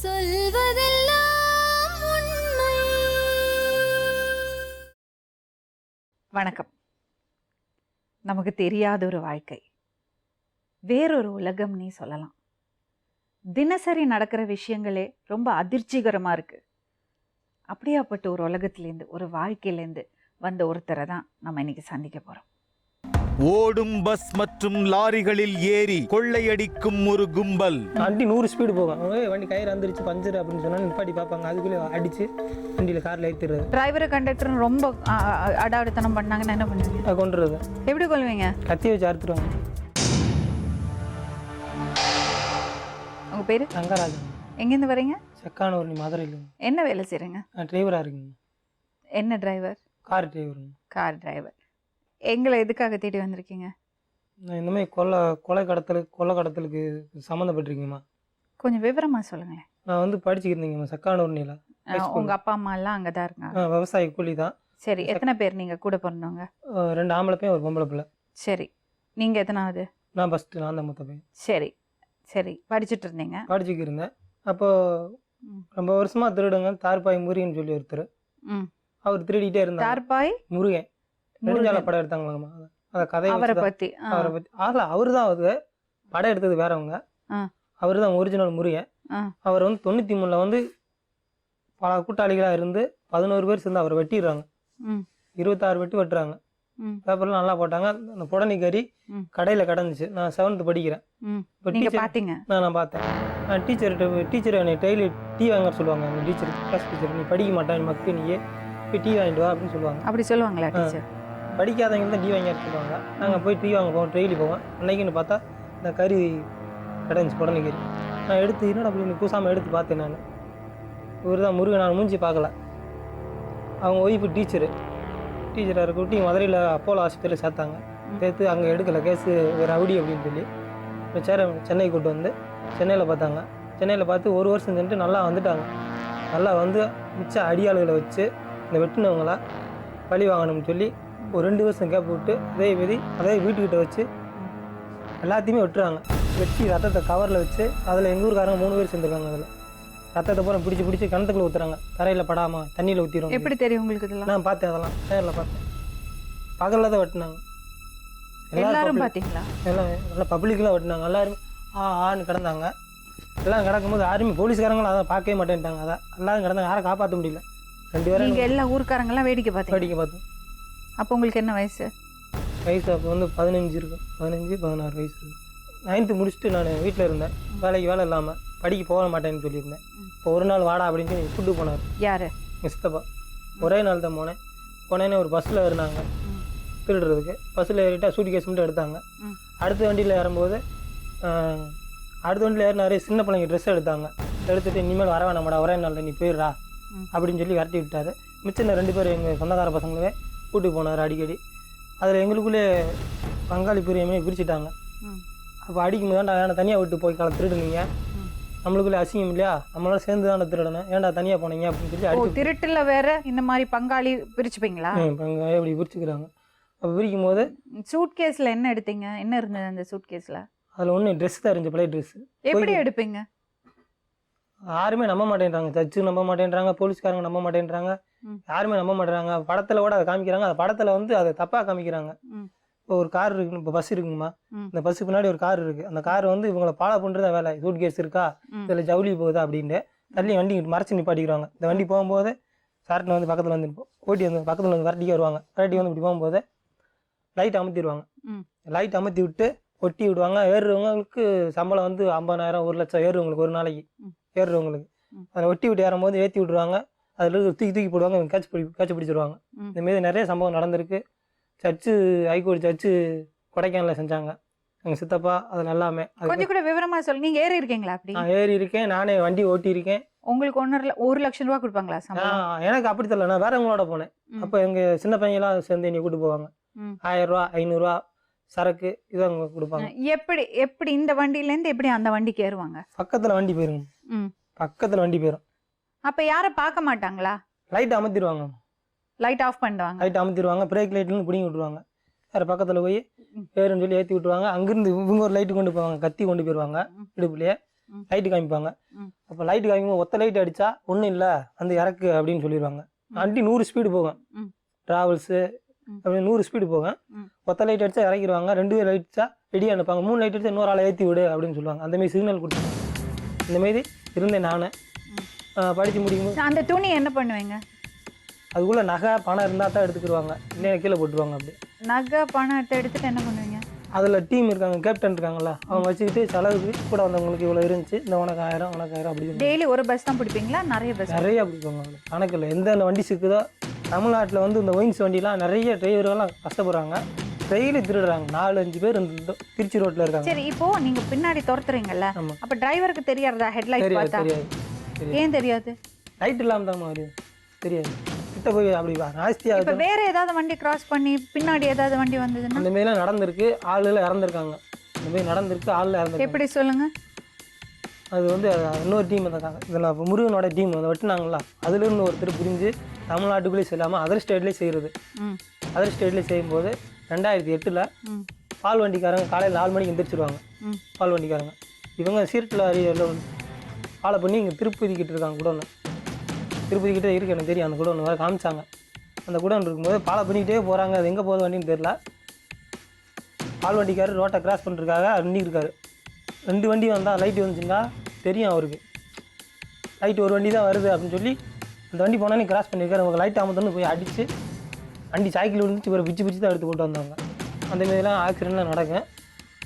சொல்வதெல்லாம் உண்மை. வணக்கம். நமக்கு தெரியாத ஒரு வாழ்க்கை, வேறொரு உலகம்னே சொல்லலாம். தினசரி நடக்கிற விஷயங்களே ரொம்ப அதிர்ச்சிகரமாக இருக்குது. அப்படியாப்பட்ட ஒரு உலகத்துலேருந்து, ஒரு வாழ்க்கையிலேருந்து வந்த ஒருத்தரை தான் நம்ம இன்னைக்கு சந்திக்க போகிறோம். ஓடும் பஸ் மற்றும் லாரிகளில் ஏறி கொள்ளையடிக்கும் ஒரு கும்பல். வண்டி 100 ஸ்பீடு போகும். வண்டி கயிறு வந்துருச்சு பஞ்சர் அப்படின்னு சொன்னா நிப்பாட்டி பார்ப்பாங்க. அதுக்குள்ளே அடிச்சு வண்டியில் காரில் ஏற்றிடுறது. டிரைவரு கண்டக்டரும் ரொம்ப அடாவடித்தனம் பண்ணாங்கன்னா என்ன பண்ணுவீங்க? கொண்டுறது. எப்படி கொள்வீங்க? கத்தி வச்சு அறுத்துருவாங்க. உங்கள் பேர்? ரங்கராஜன். எங்கேருந்து வரீங்க? செக்கானூர், மதுரையில். என்ன வேலை செய்கிறீங்க? டிரைவராக இருக்குங்க. என்ன டிரைவர்? கார் டிரைவருங்க. Car driver. எங்களை எதுக்காக தேடி வந்திருக்கீங்க? நான் இந்த மாதிரி கொலை கடத்தலுக்கு சம்மந்தப்பட்டிருக்கீங்கம்மா. கொஞ்சம் விவரமாக சொல்லுங்களேன். நான் வந்து படிச்சுக்கிட்டு இருந்தீங்கம்மா செக்கானூர்னில. உங்கள் அப்பா அம்மா எல்லாம் அங்கே தான் இருக்காங்க? விவசாய கூலி தான். சரி, எத்தனை பேர் நீங்கள் கூட பிறந்தவங்க? 2 ஆம்பளை பையன், ஒரு பொம்பளை பிள்ளை. சரி, நீங்கள் எத்தனாவது? நான் ஃபஸ்ட்டு, நான் தான் மூத்த பையன். சரி சரி, படிச்சுட்டு இருந்தீங்க? படிச்சுக்கிட்டு இருந்தேன். அப்போது ரொம்ப வருஷமாக திருடுங்க தார்பாய் முருகன் சொல்லி ஒருத்தர். அவர் திருடிட்டே இருந்தார். தார்பாய் முருகன் நெடுஞ்சாலை படம் எடுத்தாங்களாம்மா. அதை கதையை அவரை பற்றி அவர் தான் படம் எடுத்தது வேறவங்க. அவர் தான் ஒரிஜினல் முருகன். அவர் வந்து 93 வந்து பல கூட்டாளிகளாக இருந்து 11 பேர் சேர்ந்து அவரை வெட்டிடுறாங்க. 26 வெட்டு வெட்டுறாங்க. பேப்பர்லாம் நல்லா போட்டாங்க. அந்த புடனி கறி கடையில் கிடந்துச்சு. நான் 7th படிக்கிறேன். நான் பார்த்தேன். நான் டீச்சர் என்னை டெய்லி டீ வாங்க சொல்லுவாங்க. எங்கள் டீச்சர், கிளாஸ் டீச்சர், நீ படிக்க மாட்டேன் மக்கு, நீயே போய் டீ வாங்கிட்டு வா அப்படின்னு சொல்லுவாங்க. அப்படி சொல்லுவாங்களா டீச்சர்? படிக்காதவங்க தான் டீ வாங்கி சொல்லுவாங்க. நாங்கள் போய் டீ வாங்க போவோம், டெய்லி போவோம். அன்னைக்குன்னு பார்த்தா இந்த கறி கிடந்துச்சு, புடனி கறி. நான் எடுத்து என்னடா அப்படின்னு கூசாமல் எடுத்து பார்த்தேன். நான் இவர் தான் முருகன். நான் மூஞ்சி பார்க்கல. அவங்க ஒய்ஃபு டீச்சராக இருக்க மதுரையில் அப்போலோ ஆஸ்பத்திரியில் சேர்த்தாங்க. சேர்த்து அங்கே எடுக்கலை கேஸு, ரவுடி அப்படின்னு சொல்லி சென்னை கூட்டு வந்து சென்னையில் பார்த்தாங்க. சென்னையில் பார்த்து 1 வருஷம் சென்று நல்லா வந்துட்டாங்க. நல்லா வந்து மிச்ச அடியாளுகளை வச்சு இந்த வெட்டினவங்களா பழி வாங்கணும்னு சொல்லி ஒரு 2 வருஷம் கேப் விட்டு அதே வீட்டுக்கிட்ட வச்சு எல்லாத்தையுமே வெட்டுறாங்க. வெட்டி ரத்தத்தை கவரில் வச்சு அதில் எங்கள் ஊருக்காரங்க 3 பேர் சேர்ந்துருக்காங்க. அதில் ரத்தத்தை பூரா பிடிச்சி கிணத்துக்குள்ள ஊற்றுறாங்க. தரையில் படாமல் தண்ணியில் ஊற்றிடுவோம். எப்படி தெரியும் உங்களுக்கு இதெல்லாம்? நான் பார்த்தேன். அதெல்லாம் நேரில் பார்த்தேன். பகலில் தான் வெட்டினாங்க. எல்லாரும் பார்த்தீங்களா? எல்லாம் நல்லா பப்ளிக்கெலாம் வெட்டினாங்க. எல்லாருமே ஆன்னு கிடந்தாங்க. எல்லாம் கிடக்கும்போது யாருமே போலீஸ்காரங்களும் அதை பார்க்கவே மாட்டேன்ட்டாங்க. அதான் எல்லாரும் கிடந்தாங்க. யாரை காப்பாற்ற முடியல. 2 பேரும். நீங்கள் எல்லா ஊருக்காரங்கெல்லாம் வேடிக்கை பார்த்தோம். அப்போ உங்களுக்கு என்ன வயசு? அப்போ வந்து 15 இருக்கும். 15-16 வயசு இருக்குது. 9th முடிச்சுட்டு நான் வீட்டில் இருந்தேன். வேலை இல்லாமல் படிக்க போக மாட்டேன்னு சொல்லியிருந்தேன். இப்போ ஒரு நாள் வாடா அப்படின்னு சொல்லி கூப்பிட்டு போனார். யார்? மிஸ்தப்பா. ஒரே நாள் தான் போனேன்னே ஒரு பஸ்ஸில் ஏறினாங்க திருடுறதுக்கு. பஸ்ஸில் ஏறிட்டா சூட்கேஸ் மட்டும் எடுத்தாங்க. அடுத்த வண்டியில் ஏறும்போது நிறைய சின்ன பிள்ளைங்க ட்ரெஸ் எடுத்தாங்க. எடுத்துகிட்டு இனிமேல் வர வேணாமாடா, ஒரே நாளில் நீ போயிடுறா அப்படின்னு சொல்லி விரட்டி விட்டார். மிச்சம் 2 பேர் எங்கள் சொந்தக்கார பசங்களே கூப்பிட்டு போனார் அடிக்கடி. அதில் எங்களுக்குள்ளே பங்காளி பிரியமே பிரிச்சுட்டாங்க. அப்போ அடிக்கும்போது ஏன்டா தனியாக விட்டு போய் திருடுனீங்க, நம்மளுக்குள்ளே அசிங்கம் இல்லையா, நம்மளால சேர்ந்து தானே திருடணும், ஏன்டா தனியாக போனீங்க அப்படின்னு சொல்லி திருட்டில் வேற இந்த மாதிரி பங்காளி பிரிச்சுப்பீங்களா? பங்காளி அப்படி பிரிச்சுக்கிறாங்க. அப்போ பிரிக்கும் போது சூட் கேஸில் என்ன எடுத்தீங்க? என்ன இருந்தது அந்த சூட் கேஸில்? அதில் ஒன்று ட்ரெஸ் தான் இருந்துச்சு, பழைய ட்ரெஸ். எப்படி எடுப்பீங்க? யாருமே நம்ப மாட்டேன்றாங்க. ஜட்ஜு நம்ப மாட்டேன்றாங்க, போலீஸ்காரங்க நம்ப மாட்டேன்றாங்க, யாருமே நம்ப மாட்டேறாங்க. படத்தில் கூட அதை காமிக்கிறாங்க. அந்த படத்தில் வந்து அதை தப்பாக காமிக்கிறாங்க. இப்போ ஒரு கார் இருக்குன்னு, இப்போ பஸ் இருக்குங்கம்மா, இந்த பஸ்ஸுக்கு பின்னாடி ஒரு கார் இருக்குது. அந்த கார் வந்து இவங்களை ஃபாலோ பண்ணுறதா வேலை. சூட் கேஸ் இருக்கா, இதில் ஜவுளி போகுதா அப்படின்ட்டு தள்ளி வண்டி மறைச்சி நிப்பாட்டிக்கிறாங்க. இந்த வண்டி போகும்போது சார்ட்டில் வந்து பக்கத்தில் வந்து ஓட்டி வந்து பக்கத்தில் வந்து விரட்டிக்கு வருவாங்க. விரட்டி வந்து இப்படி போகும்போது லைட் அமர்த்திடுவாங்க. லைட் அமர்த்தி விட்டு ஒட்டி விடுவாங்க. ஏறுறவங்களுக்கு சம்பளம் வந்து 50,000 1 லட்சம் ஏறுறவங்களுக்கு, ஒரு நாளைக்கு ஏறுறவங்களுக்கு. அதில் ஒட்டி விட்டு ஏறும்போது ஏற்றி விட்ருவாங்க. அதில் தூக்கி போடுவாங்க, கேட்ச் பிடிச்சிடுவாங்க. இந்தமாரி நிறைய சம்பவம் நடந்திருக்கு. ஹைகோர்ட் ஜட்ஜு கொடைக்கானலில் செஞ்சாங்க எங்கள் சித்தப்பா. அதில் எல்லாமே கொஞ்சம் கூட விவரமாக சொல்லி. நீங்கள் ஏறி இருக்கீங்களா? அப்படி நான் ஏறி இருக்கேன். நானே வண்டி ஓட்டியிருக்கேன். உங்களுக்கு 1 லட்சம் ரூபா கொடுப்பாங்களா? எனக்கு அப்படி தெரியல. நான் வேறவங்களோட போனேன். அப்போ எங்கள் சின்ன பையன்லாம் சேர்ந்து என்னை கூப்பிட்டு போவாங்க. 1000 ரூபா 500 ரூபா சரக்கு இதை அவங்க கொடுப்பாங்க. எப்படி இந்த வண்டியிலேருந்து எப்படி அந்த வண்டிக்கு ஏறுவாங்க? பக்கத்தில் வண்டி போயிருங்க. பக்கத்தில் வண்டி போயிடும். அப்போ யாரும் பார்க்க மாட்டாங்களா? லைட் அமர்த்திடுவாங்க. லைட் ஆஃப் பண்ணுவாங்க. லைட் அமர்த்திடுவாங்க. பிரேக் லைட்லேருந்து பிடிங்கி விட்டுருவாங்க. வேறு பக்கத்தில் போய் பேருன்னு சொல்லி ஏற்றி விட்டுருவாங்க. அங்கேருந்து இவங்க ஒரு லைட்டு கொண்டு போவாங்க, கத்தி கொண்டு போயிடுவாங்க இடுப்புலையே. லைட்டு காமிப்பாங்க. அப்போ லைட்டு காமிக்கும் ஒத்த லைட் அடித்தா ஒன்றும் இல்லை வந்து இறக்கு அப்படின்னு சொல்லிடுவாங்க. வண்டி 100 ஸ்பீடு போகும், ட்ராவல்ஸு அப்படி 100 ஸ்பீடு போகும். ஒத்த லைட் அடித்தா இறக்கிடுவாங்க, 2 லைட் அடித்தா ரெடியாக அனுப்பாங்க, 3 லைட் அடித்தா இன்னொரு ஆளை ஏற்றி விடு அப்படின்னு சொல்லுவாங்க. அந்தமாரி சிக்னல் கொடுத்தாங்க. இந்தமாரி இருந்தேன் நான் படித்து முடிக்கும்போது. அந்த துணி என்ன பண்ணுவீங்க? அதுக்குள்ளே நகை பணம் இருந்தால் தான் எடுத்துக்கிடுவாங்க, இல்லையா கீழே போட்டுருவாங்க. அப்படி நகை பணத்தை எடுத்துகிட்டு என்ன பண்ணுவீங்க? அதில் டீம் இருக்காங்க, கேப்டன் இருக்காங்களா, அவங்க வச்சுக்கிட்டு செலவுக்கு கூட வந்தவங்களுக்கு இவ்வளோ இருந்துச்சு, இந்த உனக்கு 1000 உனக்கு 1000 அப்படி. டெய்லி ஒரு பஸ் தான் பிடிப்பீங்களா? நிறைய பஸ்? நிறைய பிடிப்பாங்க. கணக்கில் எந்த வண்டி சிக்குதோ. தமிழ்நாட்டில் வந்து இந்த ஒயின்ஸ் வண்டிலாம் நிறைய டிரைவர்கள்லாம் கஷ்டப்படுறாங்க, டெய்லி திருடுறாங்க. 4-5 பேர் இந்த திருச்சி ரோட்டில் இருக்காங்க. சரி, இப்போ நீங்கள் பின்னாடி துரத்துறீங்கல்ல, அப்போ டிரைவருக்கு தெரியாதா ஹெட்லைட் பார்த்தா? தெரியாது. ஏன் தெரியாது? லைட் இல்லாமல் தான் மாதிரி தெரியாது. கிட்ட போய் அப்படி நாஸ்தியாக இப்போ வேற ஏதாவது வண்டி கிராஸ் பண்ணி பின்னாடி ஏதாவது வண்டி வந்ததுன்னா? அந்த மாதிரிலாம் நடந்திருக்கு, ஆளுல இறந்துருக்காங்க. இந்த மாதிரி நடந்திருக்கு, ஆளில் இறந்துருக்கு. எப்படி சொல்லுங்க? அது வந்து இன்னொரு டீம் இருக்காங்க, இதில் இப்போ முருகனோட டீம் வந்து வெட்டினாங்களா, அதுலேருந்து ஒருத்தர் புரிஞ்சு தமிழ்நாட்டுக்குள்ளேயே செல்லாமல் அதர் ஸ்டேட்லேயே செய்கிறது. அதர் ஸ்டேட்லேயே செய்யும்போது 2008 பால் வண்டிக்காரங்க காலையில் 4 மணிக்கு எந்திரிச்சிருவாங்க. பால் வண்டிக்காரங்க இவங்க சீட்டில் அறியெல்லாம் ஃபாலோ பண்ணி இங்கே திருப்பதிக்கிட்டு இருக்காங்க. குடோன்னு திருப்பதிக்கிட்டே இருக்கு, எனக்கு தெரியும். அந்த குடோன்னு வேறு காமிச்சாங்க. அந்த குடோன் இருக்கும்போது ஃபாலோ பண்ணிக்கிட்டே போகிறாங்க. அது எங்கே போகுது வண்டின்னு தெரில. பால் வண்டிக்காரர் ரோட்டை கிராஸ் பண்ணுறதுக்காக நின்றுருக்காரு. 2 வண்டி வந்தால் லைட்டு வந்துச்சுன்னா தெரியும் அவருக்கு, லைட் ஒரு வண்டி தான் வருது அப்படின்னு சொல்லி அந்த வண்டி போனாலே கிராஸ் பண்ணியிருக்காரு. அவங்க லைட் அமர்த்தோன்னு போய் அடித்து வண்டி சைக்கிள் விழுந்துச்சு, ஒரு பிச்சு தான் எடுத்து போட்டு வந்தாங்க. அந்தமாரிலாம் ஆக்சிடெண்ட்லாம் நடக்கும்.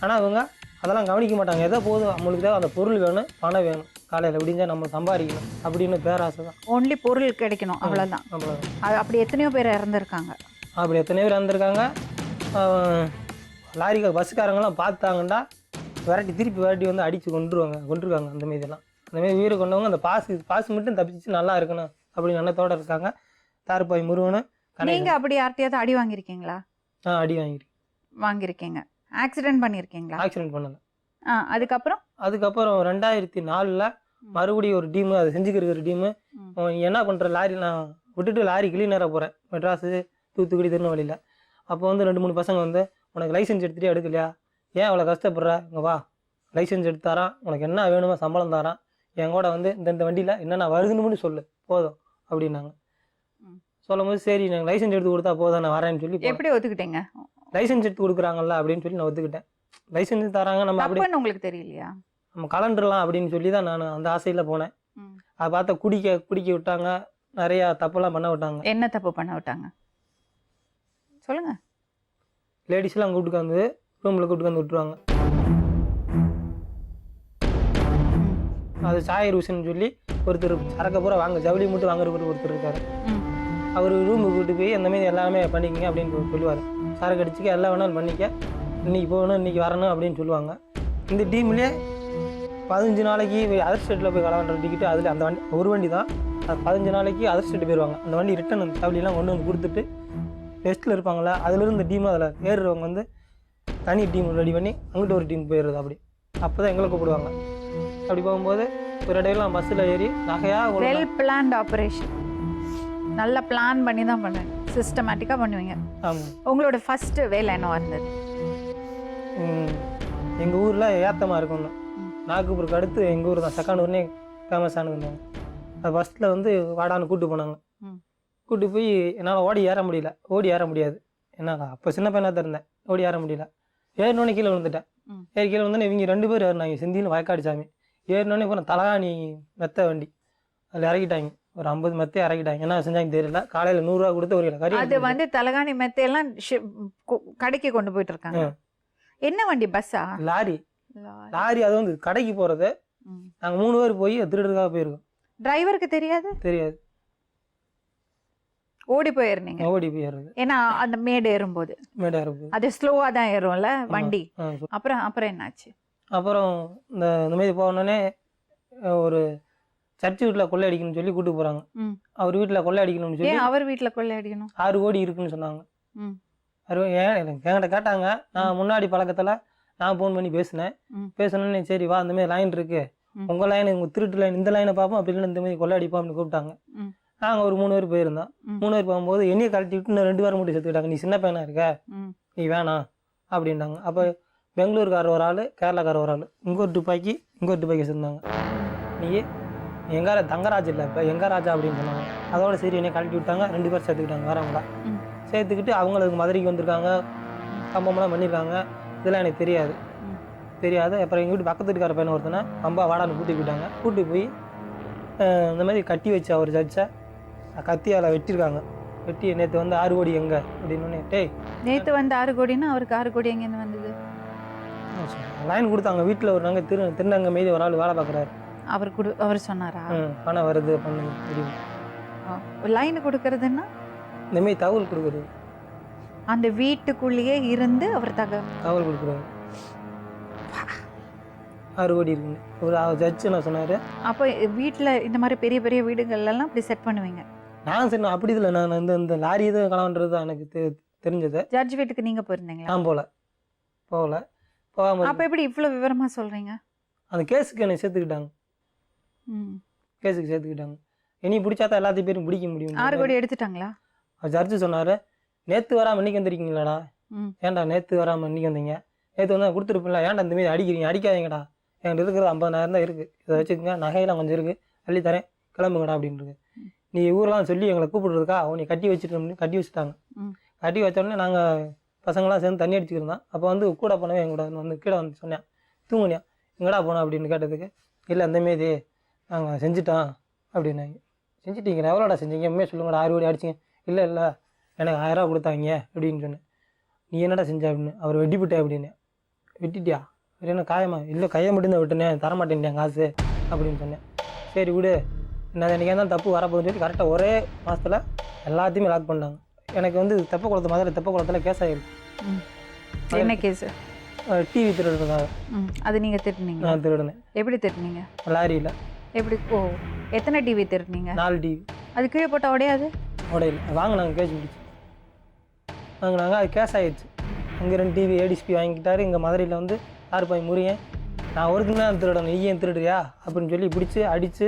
ஆனால் அவங்க அதெல்லாம் கவனிக்க மாட்டாங்க. எதை போதும் நம்மளுக்கு தான் அந்த பொருள் வேணும், பணம் வேணும், காலையில் விடிஞ்சால் நம்ம சம்பாதிக்கணும் அப்படின்னு பேராசை தான். ஓன்லி பொருள் கிடைக்கணும், அவ்வளோதான். அது அப்படி எத்தனையோ பேர் இறந்துருக்காங்க. அப்படி எத்தனையோ பேர் இறந்துருக்காங்க. லாரிக்கார பஸ்ஸுக்காரங்களாம் பார்த்தாங்கன்னா திருப்பி வந்து அடித்து கொண்டுருக்காங்க. அந்தமாரிலாம் அந்தமாரி உயிரை கொண்டவங்க அந்த பாசு மட்டும் தப்பிச்சு நல்லா இருக்கணும் அப்படின்னு எண்ணத்தோடு இருக்காங்க. தார்பாய் முருகனும். நீங்கள் அப்படி யார்ட்டையாவது அடி வாங்கியிருக்கீங்களா? அடி வாங்கியிருக்கீங்க. ஆக்சிடென்ட் பண்ணியிருக்கீங்களா? ஆக்சிடென்ட் பண்ணல. அதுக்கப்புறம் 2004 மறுபடியும் ஒரு டீமு, அதை செஞ்சுக்கிற டீமு, என்ன பண்ணுற லாரி நான் விட்டுட்டு லாரி கிளீனராக போகிறேன் மெட்ராஸு தூத்துக்குடி திருநெல்வேலியில். அப்போ வந்து 2-3 பசங்க வந்து உனக்கு லைசன்ஸ் எடுத்துகிட்டே எடுக்கலையா, ஏன் அவ்வளோ கஷ்டப்படுற, இங்கே வா லைசன்ஸ் எடுத்து தரான், உனக்கு என்ன வேணுமோ சம்பளம் தரான், என் கூட வந்து இந்த வண்டியில் என்னென்ன வருதுன்னு சொல்லு போதும் அப்படின்னாங்க. சொல்லும் போது சரி நாங்கள் லைசன்ஸ் எடுத்து கொடுத்தா போதும் நான் வரேன்னு சொல்லி. எப்படி ஒத்துக்கிட்டீங்க? லைசன்ஸ் எடுத்து கொடுக்குறாங்கல்ல அப்படின்னு சொல்லி நான் ஒத்துக்கிட்டேன். லைசன்ஸ் தராங்க, நம்ம அப்படி உங்களுக்கு தெரியலையா, நம்ம கலண்டுடலாம் அப்படின்னு சொல்லி தான் நான் அந்த ஆசையில் போனேன். அதை பார்த்தா குடிக்க விட்டாங்க, நிறையா தப்பெல்லாம் பண்ண விட்டாங்க. என்ன தப்பு பண்ண விட்டாங்க சொல்லுங்க? லேடிஸ்லாம் கூப்பிட்டு வந்து ரூமில் கூப்பிட்டு வந்து விட்டுருவாங்க. அது சாயர் ஹுசேன் சொல்லி ஒருத்தர் சரக்க பூரா வாங்க ஜவுளி மட்டும் வாங்குற ஒருத்தர் இருக்காரு. அவர் ரூமுக்கு கூப்பிட்டு போய் அந்தமாரி எல்லாமே பண்ணிக்கங்க அப்படின்னு சொல்லுவார். சரக்கு அடிச்சுக்க எல்லாம் வேணாலும் பண்ணிக்க, இன்றைக்கி போகணும் இன்றைக்கி வரணும் அப்படின்னு சொல்லுவாங்க. இந்த டீம்லேயே 15 நாளைக்கு அதர் ஸ்டேட்டில் போய் கலவாண்ட டிக்கெட்டு, அதில் அந்த வண்டி ஒரு வண்டி தான், அது 15 நாளைக்கு அதர் ஸ்டேட்டு போயிடுவாங்க. அந்த வண்டி ரிட்டன் அந்த தவளிலாம் கொண்டு வந்து கொடுத்துட்டு டெஸ்ட்டில் இருப்பாங்களா, அதுலேருந்து டீம் அதில் ஏறுறவங்க வந்து தனி டீம் ரெடி பண்ணி அங்கிட்ட ஒரு டீம் போயிடுறது. அப்போ தான் எங்களை கூப்பிடுவாங்க. அப்படி போகும்போது ஒரு இடையிலாம் பஸ்ஸில் ஏறி நகையாக வெல் பிளான்ட் ஆப்ரேஷன், நல்லா பிளான் பண்ணி தான் பண்ணுவீங்க, சிஸ்டமேட்டிக்காக பண்ணுவீங்க. ஆமாம். உங்களோட ஃபஸ்ட்டு வேலை என்னவா இருந்தது? எங்கள் ஊரில் ஏத்தமாக இருக்கணும், நாகப்பூருக்கு அடுத்து எங்கள் ஊர் தான் செகண்ட் ஊர்னே ஃபேமஸானதுங்க. அது ஃபஸ்ட்டில் வந்து வாடான்னு கூப்பிட்டு போனாங்க. கூப்பிட்டு போய் என்னால் ஓடி ஏற முடியாது. என்ன அப்போ சின்ன பையனாக தான் இருந்தேன், ஓடி ஏற முடியல. ஏறினோடனே கீழே விழுந்துட்டேன். கீழே விழுந்தோன்னே இவங்க 2 பேர் ஏறினாங்க, செந்தியில் வயக்காடு சாமி. ஏறினோடனே இப்போ தலகாணி மெத்த வண்டி அதில் இறக்கிட்டாங்க, ஒரு 50 மெத்தையை இறக்கிட்டாங்க. என்ன செஞ்சாங்க தெரியல. காலையில் 100 ரூபா கொடுத்து ஒரு கறி. அது வந்து தலகாணி மெத்தையெல்லாம் கடைக்கு கொண்டு போயிட்டு இருக்காங்க. என்ன வண்டி? பஸ்ஸா? லாரி. அது வந்து கடைக்கு போகிறது. நாங்கள் 3 பேர் போய் திருடுறதுக்காக போயிருக்கோம். டிரைவருக்கு தெரியாது. ஓடி போயிருந்தீங்க? ஓடி போயிடுறது. ஏன்னா அந்த மேடு ஏறும்போது அது ஸ்லோவாக தான் ஏறும்ல வண்டி. அப்புறம் என்னாச்சு? அப்புறம் இந்த மாதிரி போனோடனே ஒரு சர்ச்சு வீட்டில் கொள்ளை அடிக்கணும்னு சொல்லி கூப்பிட்டு போகிறாங்க. அவர் வீட்டில் கொள்ளை அடிக்கணும்னு சொல்லி. அவர் வீட்டில் கொள்ளை அடிக்கணும்? 6 கோடி இருக்குன்னு சொன்னாங்க. என்கிட்ட கேட்டாங்க. நான் முன்னாடி பழக்கத்தில் நான் ஃபோன் பண்ணி பேசினேன்னு சரி வா அந்த மாதிரி லைன் இருக்கு, உங்கள் லைன் உங்கள் திருட்டு லைன், இந்த லைனை பார்ப்போம், அப்படி இல்லைன்னு இந்த மாதிரி கொள்ளை அடிப்போம் அப்படின்னு கூப்பிட்டாங்க. நாங்கள் ஒரு 3 பேர் போயிருந்தோம். 3 பேர் போகும்போது என்னையை கழட்டி விட்டு இன்னும் 2 பேரை மட்டும் சேர்த்துக்கிட்டாங்க. நீ சின்ன பையனாக இருக்க, நீ வேணாம் அப்படின்னாங்க. அப்போ பெங்களூர்கார ஒரு ஆள், கேரளாக்கார ஒரு ஆள், இங்கே ஒரு துப்பாக்கி வச்சுருந்தாங்க. நீ எங்கே தங்கராஜ் இல்லை இப்போ எங்கே ராஜா அப்படின்னு சொன்னாங்க. அதோட சரி என்னை கழட்டி விட்டாங்க. 2 பேர் சேர்த்துக்கிட்டாங்க வரவங்கள. சேர்த்துக்கிட்டு அவங்களுக்கு மதுரைக்கு வந்திருக்காங்க, சம்பவம்லாம் பண்ணியிருக்காங்க. இதெல்லாம் எனக்கு தெரியாது. அப்புறம் எங்கள் வீட்டு பக்கத்து வீட்டுக்கார பையனை ஒருத்தனை அம்பா வாடான்னு கூட்டி போயிட்டாங்க. கூட்டி போய் இந்த மாதிரி கட்டி வச்சு அவர் ஜட்ஜை கத்தியால் வெட்டியிருக்காங்க. வெட்டி நேற்று வந்து 6 கோடி எங்கே அப்படின்னு டேய் நேற்று வந்து 6 கோடின்னா அவருக்கு 6 கோடி எங்கேருந்து வந்தது? லைன் கொடுத்தாங்க. வீட்டில் ஒரு நாங்கள் திருநங்கை மீது ஒரு ஆள் வேலை பார்க்குறாரு. அவர் சொன்னாரா பணம் வருது பண்ணுங்க அப்படின்னு. லைன் கொடுக்கறதுன்னா இந்த மாதிரி தகவல் கொடுக்குறது. அந்த வீட்டுக்குள்ளேயே இருந்து அவர் தகவல் கொடுக்குறாரு. 6 கோடி இருக்குங்க ஒரு ஜட்ஜு நான் சொன்னார். அப்போ வீட்டில் இந்த மாதிரி பெரிய பெரிய வீடுகள்லாம் அப்படி செட் பண்ணுவீங்க? நான் சரி அப்படி இல்லை. நான் இந்த லாரி இது களவன்றது தான் எனக்கு தெரிஞ்சது. ஜட்ஜ் வீட்டுக்கு நீங்கள் போயிருந்தீங்களா? நான் போகல. அப்போ எப்படி இவ்வளோ விவரமாக சொல்கிறீங்க? அந்த கேஸுக்கு என்னை சேர்த்துக்கிட்டாங்க. இனி பிடிச்சா தான் எல்லாத்தையும் பேரும் பிடிக்க முடியும். 6 கோடி எடுத்துட்டாங்களா? ஜட்ஜு சொன்னார், நேற்று வராமல் இன்னைக்கு வந்திருக்கீங்களாடா, ஏன்டா நேற்று வராமல் இன்னைக்கு வந்தீங்க, நேற்று வந்து கொடுத்துருப்பில்ல, ஏன்டா இந்த மாதிரி அடிக்கிறீங்க, அடிக்காதீங்கடா, என்கிட்ட இருக்கிறது 50,000 தான் இருக்குது, இதை வச்சுக்கோங்க, நகையெல்லாம் கொஞ்சம் இருக்குது, அள்ளி தரேன், கிளம்புங்கடா அப்படின்றது. நீ ஊரெலாம் சொல்லி எங்களை கூப்பிடுறதுக்கா அவனை கட்டி வச்சுட்டாங்க. கட்டி வச்சோடனே நாங்கள் பசங்களாம் சேர்ந்து தண்ணி அடிச்சுக்கிருந்தோம். அப்போ வந்து கூட போனவே எங்கூட வந்து கீழே வந்து சொன்னேன், தூங்குனியா எங்கடா போனோம் அப்படின்னு கேட்டதுக்கு, இல்லை அந்தமாரி நாங்கள் செஞ்சுட்டோம் அப்படின்னாங்க. செஞ்சுட்டீங்களா, எவ்வளோடா செஞ்சீங்க, உண்மையாக சொல்லுங்கடா, 6 கோடி அடிச்சிங்க. இல்லை எனக்கு 1000 ரூபா கொடுத்தாங்க அப்படின்னு சொன்னேன். நீ என்னடா செஞ்ச அப்படின்னு. அவர் வெட்டிவிட்டேன் அப்படின்னு. வெட்டிட்டியா, வேறு என்ன காயமா, இல்லை கையை மட்டும்தான் விட்டுனேன், தரமாட்டேன்ட்டேன் காசு அப்படின்னு சொன்னேன். சரி விடு, என்ன இன்றைக்கி தான் தப்பு வரப்போகுதுன்னு சொல்லி கரெக்டாக ஒரே மாதத்தில் எல்லாத்தையுமே லாக் பண்ணாங்க. எனக்கு வந்து தெப்பக்குளத்தில் கேஸ் ஆகிருக்கு. என்ன கேஸ்? டிவி திருடுறதுக்காக. அது நீங்கள் திருடுனீங்க? நான் திருடுனேன். எப்படி திருடுனீங்க? லாரியில். எப்படி? ஓ, எத்தனை டிவி திருடுனீங்க? 4 டிவி. அது கீழே போட்டால் உடையாது? உடையில வாங்கினாங்க, கேஸ் பிடிச்சி வாங்கினாங்க. அது கேஸ் ஆகிடுச்சு. அங்கே 2 டிவி ஏடிஎஸ்பி வாங்கிக்கிட்டாரு. இங்கே மதுரையில் வந்து 6 முறியன், நான் ஒருத்தர் தான் திருடணும், நீ ஏன் திருடுறியா அப்படின்னு சொல்லி பிடிச்சி அடித்து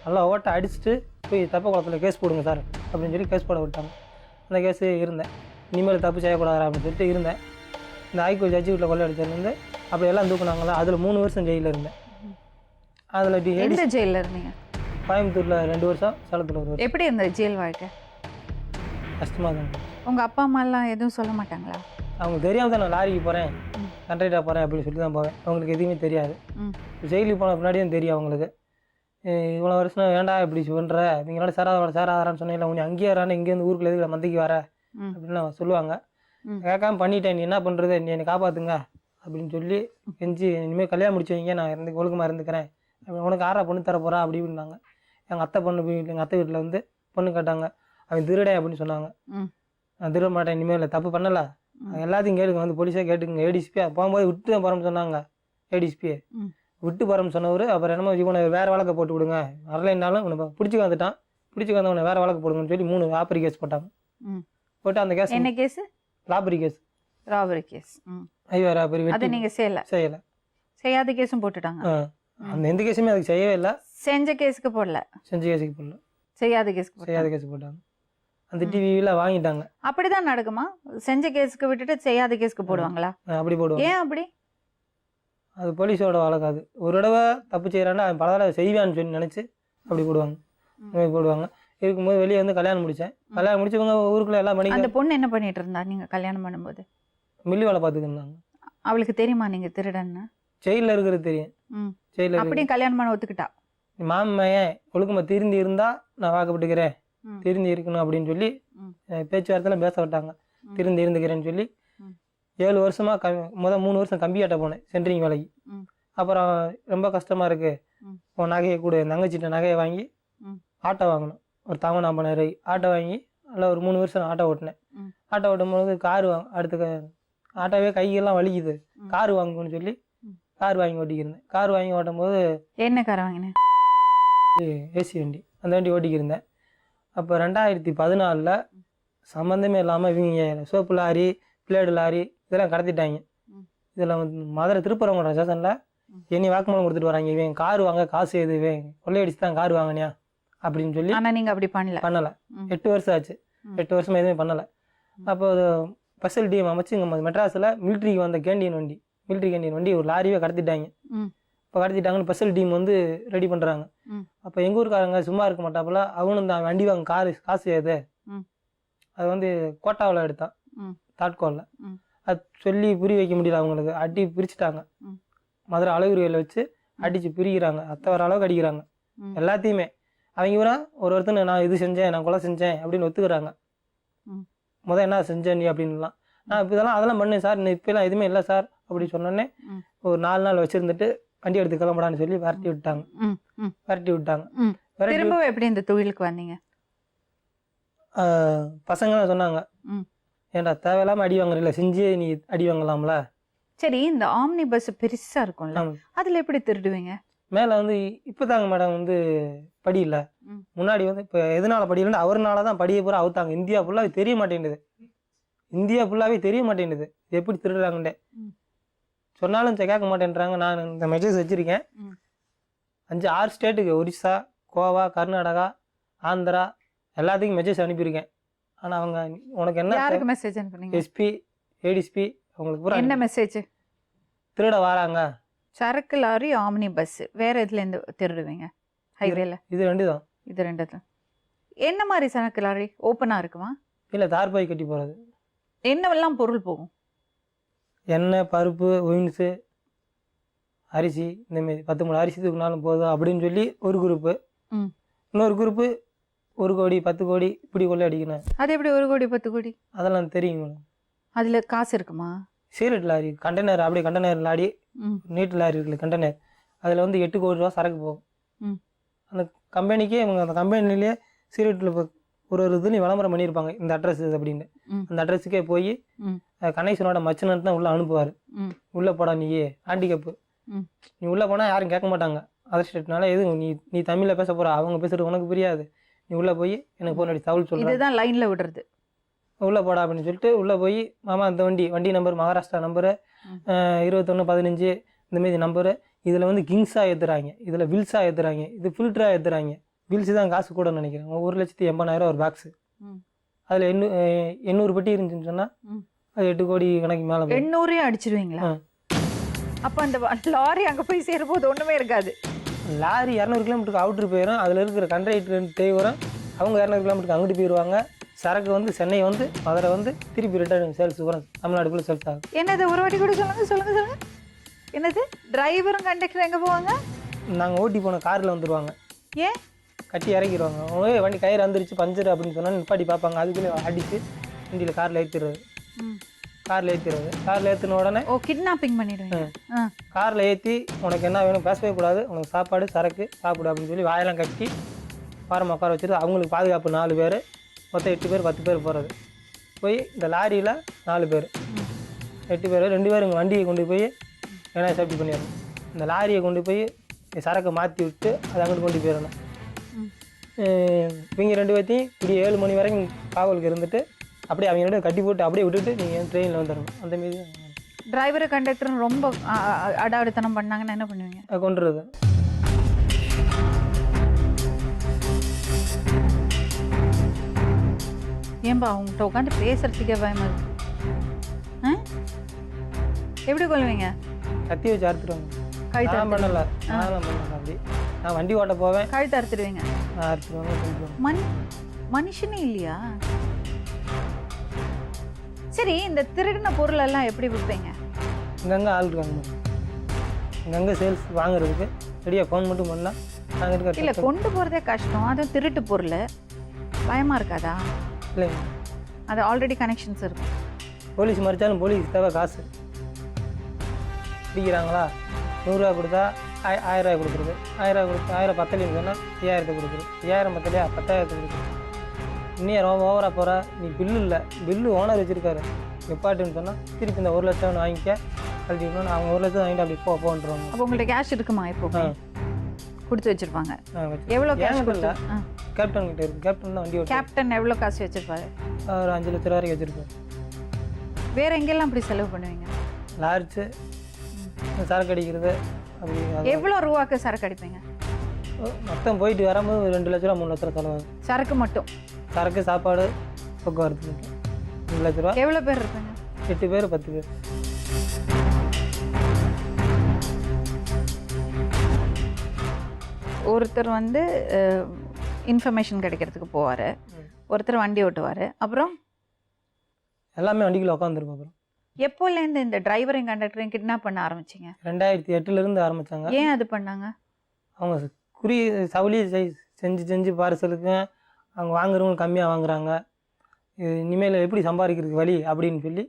நல்லா ஓட்ட அடிச்சுட்டு போய் தெப்பக்குளத்தில் கேஸ் போடுங்க சார் அப்படின்னு சொல்லி கேஸ் போட விட்டாங்க. அந்த கேஸு இருந்தேன். இனிமேல் தப்பு செய்யக்கூடாது அப்படின்னு சொல்லிட்டு இருந்தேன். இந்த ஹைகோர்ட் ஜட்ஜி வீட்டில் கொள்ளை அடிச்சதுலேருந்து அப்படி எல்லாம் தூக்குனாங்களா, அதில் 3 வருஷம் ஜெயிலில் இருந்தேன். அதில் எந்த ஜெயிலில் இருந்தீங்க? கோயம்புத்தூரில் 2 வருஷம், சேலத்தில் 1 வருஷம். எப்படி இருந்தது ஜெயில் வாழ்க்கை? கஷ்டமாக தான். உங்கள் அப்பா அம்மாலாம் எதுவும் சொல்ல மாட்டாங்களா? அவங்க தெரியாமல் தான் நான் லாரிக்கு போகிறேன், கண்ட்ரைட்டாக போகிறேன் அப்படின்னு சொல்லி தான் போவேன். அவங்களுக்கு எதுவுமே தெரியாது. ஜெயிலுக்கு போன பின்னாடி தான் தெரியும் அவங்களுக்கு. இவ்வளோ வருஷம் வேண்டா இப்படி பண்ணுற, நீங்களால சேராதாரான்னு சொன்னீங்களா, உன்னை அங்கேயே வரான்னு இங்கேருந்து ஊருக்குள்ள எதுக்கு மந்தைக்கு வர அப்படின்னு சொல்லுவாங்க. கேட்காம பண்ணிட்டேன், நீ என்ன பண்ணுறது, நீ என்னை காப்பாற்றுங்க அப்படின்னு சொல்லி கெஞ்சி, இனிமேல் கல்யாணம் முடிச்சு வைங்க, நான் ஒழுக்கமாக இருந்துக்கிறேன், உனக்கு ஆறா பொண்ணு தர போகிறா அப்படி இப்படின்னாங்க. எங்கள் அத்தை வீட்டில் வந்து பொண்ணு கேட்டாங்க. அவன் திருடே அப்படின்னு சொன்னாங்க. நான் திருட மாட்டேன், இனிமேல் தப்பு பண்ணலை, எல்லாத்தையும் கேளுங்க, வந்து போலீஸாக கேட்டுக்குங்க. ஏடிஎஸ்பியா போகும்போது விட்டு தான் போகிறோம்னு சொன்னாங்க. ஏடிஎஸ்பியை விட்டு போகிறோம்னு சொன்னவர் அப்புறம் என்னமோ இவனை வேறு வழக்கை போட்டு விடுங்க, வரலைன்னாலும் உனக்கு பிடிச்சி வந்துட்டான், பிடிச்சி வந்தவனை வேறு வழக்கு போடுங்கன்னு சொல்லி 3 ராபரி கேஸ் போட்டாங்க. போட்டு அந்த கேஸ் என்ன கேஸ்? Robbery case. ஐயோ ராபரி. அதை நீங்கள் செய்யலை? செய்யாத கேஸும் போட்டுட்டாங்க. அந்த எந்த கேஸுமே அதுக்கு செய்யவே இல்லை. செஞ்ச கேஸுக்கு போடல? செஞ்ச கேஸுக்கு போடல, செய்யாத கேஸ் போட்டாங்க. அந்த டிவியில் வாங்கிட்டாங்க. அப்படிதான் நடக்குமா? செஞ்ச கேஸுக்கு விட்டுட்டு செய்யாத கேஸுக்கு போடுவாங்களா? அப்படி போடுவாங்க. ஏன் அப்படி? அது போலீஸோட வழக்கு. அது ஒரு தடவை தப்பு செய்கிறான்னா அவன் பல தடவை செய்வான்னு சொல்லி நினச்சி அப்படி போடுவாங்க. இருக்கும்போது வெளியே வந்து கல்யாணம் முடிச்சவங்க ஊருக்குள்ள எல்லாம் பண்ணி. அந்த பொண்ணு என்ன பண்ணிட்டு இருந்தா நீங்க கல்யாணம் பண்ணும்போது? மில்லி வேலை பார்த்துட்டு இருந்தாங்க. அவளுக்கு தெரியுமா நீங்க திருடன்னு? ஜெயிலில் இருக்கிறது தெரியும். ஜெயிலில் அப்படியே கல்யாணம் பண்ண ஒத்துக்கிட்டா? மாமையன் ஒழுக்கமாக திருந்தி இருந்தா நான் வாக்கப்பட்டுக்கிறேன், திருந்தி இருக்கணும் அப்படின்னு சொல்லி பேச்சுவார்த்தையில் பேச விட்டாங்க. திருந்தி இருந்துக்கிறேன்னு சொல்லி 7 வருஷமாக 3 வருஷம் கம்பியாட்ட போனேன் சென்ட்ரிங் வேலைக்கு. அப்புறம் ரொம்ப கஷ்டமாக இருக்குது, உன் நகையை கூட தங்கச்சிட்ட நகையை வாங்கி ஆட்டோ வாங்கணும், ஒரு 50,000 ஆட்டோ வாங்கி நல்லா ஒரு 3 வருஷம் ஆட்டோ ஓட்டினேன். ஆட்டோ ஓட்டும்போது அடுத்த ஆட்டோவே கையெல்லாம் வலிக்குது, கார் வாங்கணும்னு சொல்லி கார் வாங்கி ஓட்டிக்கிருந்தேன். கார் வாங்கி ஓட்டும்போது என்ன கார் வாங்கினேன்? ஏசி வண்டி, அந்த வண்டி ஓட்டிக்கிருந்தேன். அப்போ 2014 சம்மந்தமே இல்லாமல் இவங்க சோப்பு லாரி, பிளேடு லாரி இதெல்லாம் கடத்திட்டாங்க. இதில் வந்து மதுரை திருப்பரங்குன்றம் ஸ்டேஷனில் என்னை வாக்குமூலம் கொடுத்துட்டு வராங்க, இவன் கார் வாங்க காசு எது, இவன் கொள்ளையடிச்சு தான் கார் வாங்கினியா அப்படின்னு சொல்லி. ஆனால் நீங்கள் அப்படி பண்ணலை. 8 வருஷம் ஆச்சு. 8 வருஷமாக எதுவுமே பண்ணலை. அப்போ ஸ்பெஷல் டீம் அமைச்சு இங்கே மெட்ராஸில் மிலிட்ரிக்கு வந்த கேண்டீன் வண்டி, மிலிட்ரி கேண்டீன் வண்டி ஒரு லாரியே கடத்திட்டாங்க. இப்போ கடத்திட்டாங்கன்னு ஸ்பெஷல் டீம் வந்து ரெடி பண்ணுறாங்க. அப்போ எங்கள் ஊருக்காரங்க சும்மா இருக்க மாட்டாப்புல, அவனும் தான் வண்டி வாங்க காசு ஏது அது வந்து கோட்டாவில் எடுத்தான் தாட்கோலில். அது சொல்லி புரிய வைக்க முடியல அவங்களுக்கு. அடி பிரிச்சுட்டாங்க. மதுரை அழகுரியில் வச்சு அடித்து பிரிக்கிறாங்க. அத்தை வர அளவுக்கு அடிக்கிறாங்க எல்லாத்தையுமே. அவங்க ஒருத்தனை நான் இது செஞ்சேன், நான் கொலை செஞ்சேன் அப்படின்னு ஒத்துக்கிறாங்க. என்ன செஞ்சேன் நீ அப்படின்லாம். நான் இப்போ அதெல்லாம் பண்ணேன் சார், இப்போலாம் எதுவுமே இல்லை சார் அப்படி சொன்னோன்னே ஒரு 4 நாள் வச்சுருந்துட்டு வண்டி எடுத்து கிளம்படான்னு சொல்லி விரட்டி விட்டாங்க. திரும்ப எப்படி இந்த தொழிலுக்கு வந்தீங்க? பசங்க தான் சொன்னாங்க, ஏன்டா தேவையில்லாமல் அடி வாங்குறீங்களா, செஞ்சே நீ அடி வாங்கலாம்ல. சரி, இந்த ஆம்னி பஸ் பெருசா இருக்கும்ல, அதில் எப்படி திருடுவீங்க? மேலே வந்து இப்போதாங்க மேடம் வந்து படி இல்லை. முன்னாடி வந்து இப்போ எதனால படி இல்லைன்னு அவர்னால தான் படியை பூரா அவுத்தாங்க. இந்தியா ஃபுல்லாகவே தெரிய மாட்டேங்குது. இது எப்படி திருடுறாங்கண்டே சொன்னாலும் கேட்க மாட்டேன்றாங்க. நான் இந்த மெசேஜ் வச்சுருக்கேன். 5-6 ஸ்டேட்டுக்கு, ஒரிசா, கோவா, கர்நாடகா, ஆந்திரா எல்லாத்துக்கும் மெசேஜ் அனுப்பியிருக்கேன். ஆனால் அவங்க உனக்கு என்ன மெசேஜ் அனுப்புனீங்க? எஸ்பி, ஏடிஎஸ்பி அவங்களுக்கு பூரா என்ன மெசேஜ்? திருட வராங்க. சரக்கு லாரி, ஆம்னி பஸ், வேற எதுலேருந்து திருடுவீங்க? ஹைவேல இது 2 தான். இது 2 தான். என்ன மாதிரி சரக்கு லாரி? ஓப்பனாக இருக்குமா? இல்லை, தார்பாய் கட்டி போகிறது. என்னவெல்லாம் பொருள் போகும்? எண்ணெய், பருப்பு, ஒயின்ஸு, அரிசி, இந்தமாரி 10 மூணு அரிசி தூக்கினாலும் போதும் அப்படின்னு சொல்லி ஒரு குரூப்பு. இன்னொரு குரூப்பு 1 கோடி 10 கோடி இப்படி கொள்ளை அடிக்கணும். அது எப்படி 1 கோடி 10 கோடி? அதெல்லாம் தெரியும் மேடம். அதில் காசு இருக்குமா? சீரட் லாரி, கண்டெய்னர், அப்படியே கண்டெய்னர் லாரி, நீட் லாரி இருக்குல்ல கண்டெய்னர், அதில் வந்து 8 கோடி ரூபா சரக்கு போகும். அந்த கம்பெனிக்கே இவங்க அந்த கம்பெனிலேயே சீரட்டில் ஒரு இதுலேயும் விளம்பரம் பண்ணியிருப்பாங்க, இந்த அட்ரஸ் அப்படின்னு. அந்த அட்ரஸுக்கே போய் கணேசனோட மச்சனன் தான் உள்ளே அனுப்புவார். உள்ளே போடா நீயே ஹேண்டிகேப்பு, நீ உள்ளே போனால் யாரும் கேட்க மாட்டாங்க. அதர் ஸ்டேட்னால எதுவும் நீ தமிழில் பேச போகிற, அவங்க பேசுகிறது உனக்கு புரியாது. நீ உள்ளே போய் எனக்கு ஃபோன் அடி தகவல் சொல்லு, இதுதான் லைனில் விடுறது. உள்ளே போடா அப்படின்னு சொல்லிட்டு உள்ளே போய், மாமா இந்த வண்டி நம்பர் மகாராஷ்டிரா நம்பரு 2115 இந்தமாரி நம்பரு, இதில் வந்து கிங்ஸாக ஏற்றுறாங்க, இதில் வில்ஸாக ஏற்றுறாங்க, இது ஃபில்டராக ஏற்றுறாங்க. வில்ஸு தான் காசு கூட நினைக்கிறேன். 1,80,000 ஒரு பாக்ஸு. அதில் 800 பெட்டி இருந்துச்சுன்னு சொன்னால் அது 8 கோடி கணக்கு மேலே. 800 அடிச்சிருவீங்களா? அப்போ அந்த லாரி அங்கே போய் சேரும்போது ஒன்றுமே இருக்காது. லாரி 200 கிலோமீட்டருக்கு அவுட்ரு போயிடும். அதில் இருக்கிற கண்ட்ரைட்டர் டிரைவரும் அவங்க 200 கிலோமீட்டருக்கு அங்கிட்டு போயிடுவாங்க. சரக்கு வந்து சென்னை வந்து மதுரை வந்து திருப்பி ரிட்டர்ன் சேல்ஸ் வரும், தமிழ்நாடுக்குள்ளே சேல்ஸ் ஆகும். என்னது ஒரு வாட்டி கூட சொல்லுங்க. என்னது? டிரைவரும் கண்டக்டர் எங்கே போவாங்க? நாங்கள் ஓட்டி போன காரில் வந்துடுவாங்க. ஏன்? கட்டி இறக்கிடுவாங்க. வண்டி கயிறு வந்துருச்சு பஞ்சர் அப்படின்னு சொன்னால் நிப்பாட்டி பார்ப்பாங்க. அதுக்குள்ளே அடித்து வண்டியில் காரில் ஏற்றிடுறது. காரில் ஏற்றின உடனே கிட்னாப்பிங் பண்ணிடுவேன். காரில் ஏற்றி உனக்கு என்ன வேணும் பேசவே கூடாது, உனக்கு சாப்பாடு சரக்கு சாப்பிடு அப்படின்னு சொல்லி வாயெல்லாம் கட்டி பாரம் உட்கார வச்சுட்டு அவங்களுக்கு பாதுகாப்பு 4 பேர், மொத்தம் 8 பேர் 10 பேர் போகிறது. போய் இந்த லாரியில் 4 பேர் 8 பேர் 2 பேர் இங்கே வண்டியை கொண்டு போய் ஏன்னா சேஃப்டி பண்ணிடணும். இந்த லாரியை கொண்டு போய் சரக்கை மாற்றி விட்டு அதை அங்கிட்டு கொண்டு போயிடணும். இவங்க 2 பேர்த்தையும் இப்படி 7 மணி வரைக்கும் காவலுக்கு இருந்துட்டு அப்படியே அவங்க கட்டி போட்டு அப்படியே விட்டுட்டு நீங்கள் ட்ரெயினில் வந்துடணும். அந்தமாரி டிரைவரு கண்டக்டரும் ரொம்ப அடாவடித்தனம் பண்ணாங்கன்னா என்ன பண்ணுவீங்க? கொண்டுறது. ஏன்பா அவங்ககிட்ட உட்காந்து பேசுறதுக்கே பயமா இருக்கு. எப்படி கொள்வீங்க? கத்தி வச்சு அறுத்துருவாங்க. கழுத்து பண்ணல, அப்படி நான் வண்டி ஓட்ட போவேன், கழுத்து அறுத்துடுவீங்க. அறுத்துருவாங்க. மனுஷனே இல்லையா? சரி, இந்த திருடின பொருள் எல்லாம் எப்படி விற்பீங்க? இங்கங்கே ஆள் இருக்காங்க, இங்கங்கே சேல்ஸ் வாங்குறதுக்கு ரெடியாக ஃபோன் மட்டும் பண்ணலாம். நாங்கள் இல்லை, கொண்டு போகிறதே கஷ்டம், அதுவும் திருட்டு பொருள். பயமாக இருக்காதா? இல்லைங்க, அது ஆல்ரெடி கனெக்ஷன்ஸ் இருக்கும். போலீஸ் மறிச்சாலும் போலீஸ் தேவை காசு. பிடிக்கிறாங்களா 100 ரூபா கொடுத்தா 1000 ரூபாய் கொடுக்குறது, 1000 ரூபா கொடுத்து 1000 பத்தலைன்னு சொன்னால் 5000 கொடுக்குறது, 5000 பத்தலையா 10,000 கொடுக்குறது. இன்னும் ஓவராக போகிற நீ பில்லு இல்லை, பில்லு ஓனர் வச்சுருக்காரு எப்பாட்டுன்னு சொன்னால் திருப்பி இந்த 1 லட்சம் வாங்கிக்க கழட்டி விடணும். அவங்க 1 லட்சம் வாங்கிட்டு அப்படி போன்றாங்க. அப்போ உங்கள்கிட்ட கேஷ் இருக்குமா? இப்போ கொடுத்து வச்சுருப்பாங்க. எவ்வளோ கேஷ் கொடுத்தா? கேப்டன் கிட்ட இருக்குது. கேப்டன் தான் வண்டி. கேப்டன் எவ்வளோ காசு வச்சுருப்பாரு? ஒரு 5 லட்ச ரூபா வரைக்கும் வச்சுருப்பாரு. வேறு எங்கெல்லாம் அப்படி செலவு பண்ணுவீங்க? லார்ஜு சரக்கு அடிக்கிறது. அப்படி எவ்வளோ ரூபாய்க்கு சரக்கு அடிப்பீங்க? மொத்தம் போயிட்டு வரும்போது 2 லட்ச ரூபா 3 லட்ச ரூபா செலவு. சரக்கு மட்டும்? சரக்கு சாப்பாடு போக்குவரத்து மட்டும் 2 லட்ச ரூபா. எவ்வளோ பேர் இருப்பீங்க? 8 பேர் 10 பேர். ஒருத்தர் வந்து இன்ஃபர்மேஷன் கிடைக்கிறதுக்கு போவார், ஒருத்தர் வண்டி ஓட்டுவார், அப்புறம் எல்லாமே வண்டிக்குள்ள உட்காந்துருப்போம். அப்புறம் எப்போலேருந்து இந்த டிரைவரையும் கண்டக்டரையும் கிட்னாப் பண்ண ஆரம்பிச்சிங்க? 2008 ஆரம்பித்தாங்க. ஏன் அது பண்ணாங்க? அவங்க சவுளி செஞ்சு பார்சலுக்கு அவங்க வாங்குறவங்க கம்மியாக வாங்குறாங்க, இனிமேல் எப்படி சம்பாதிக்கிறதுக்கு வழி அப்படின்னு சொல்லி.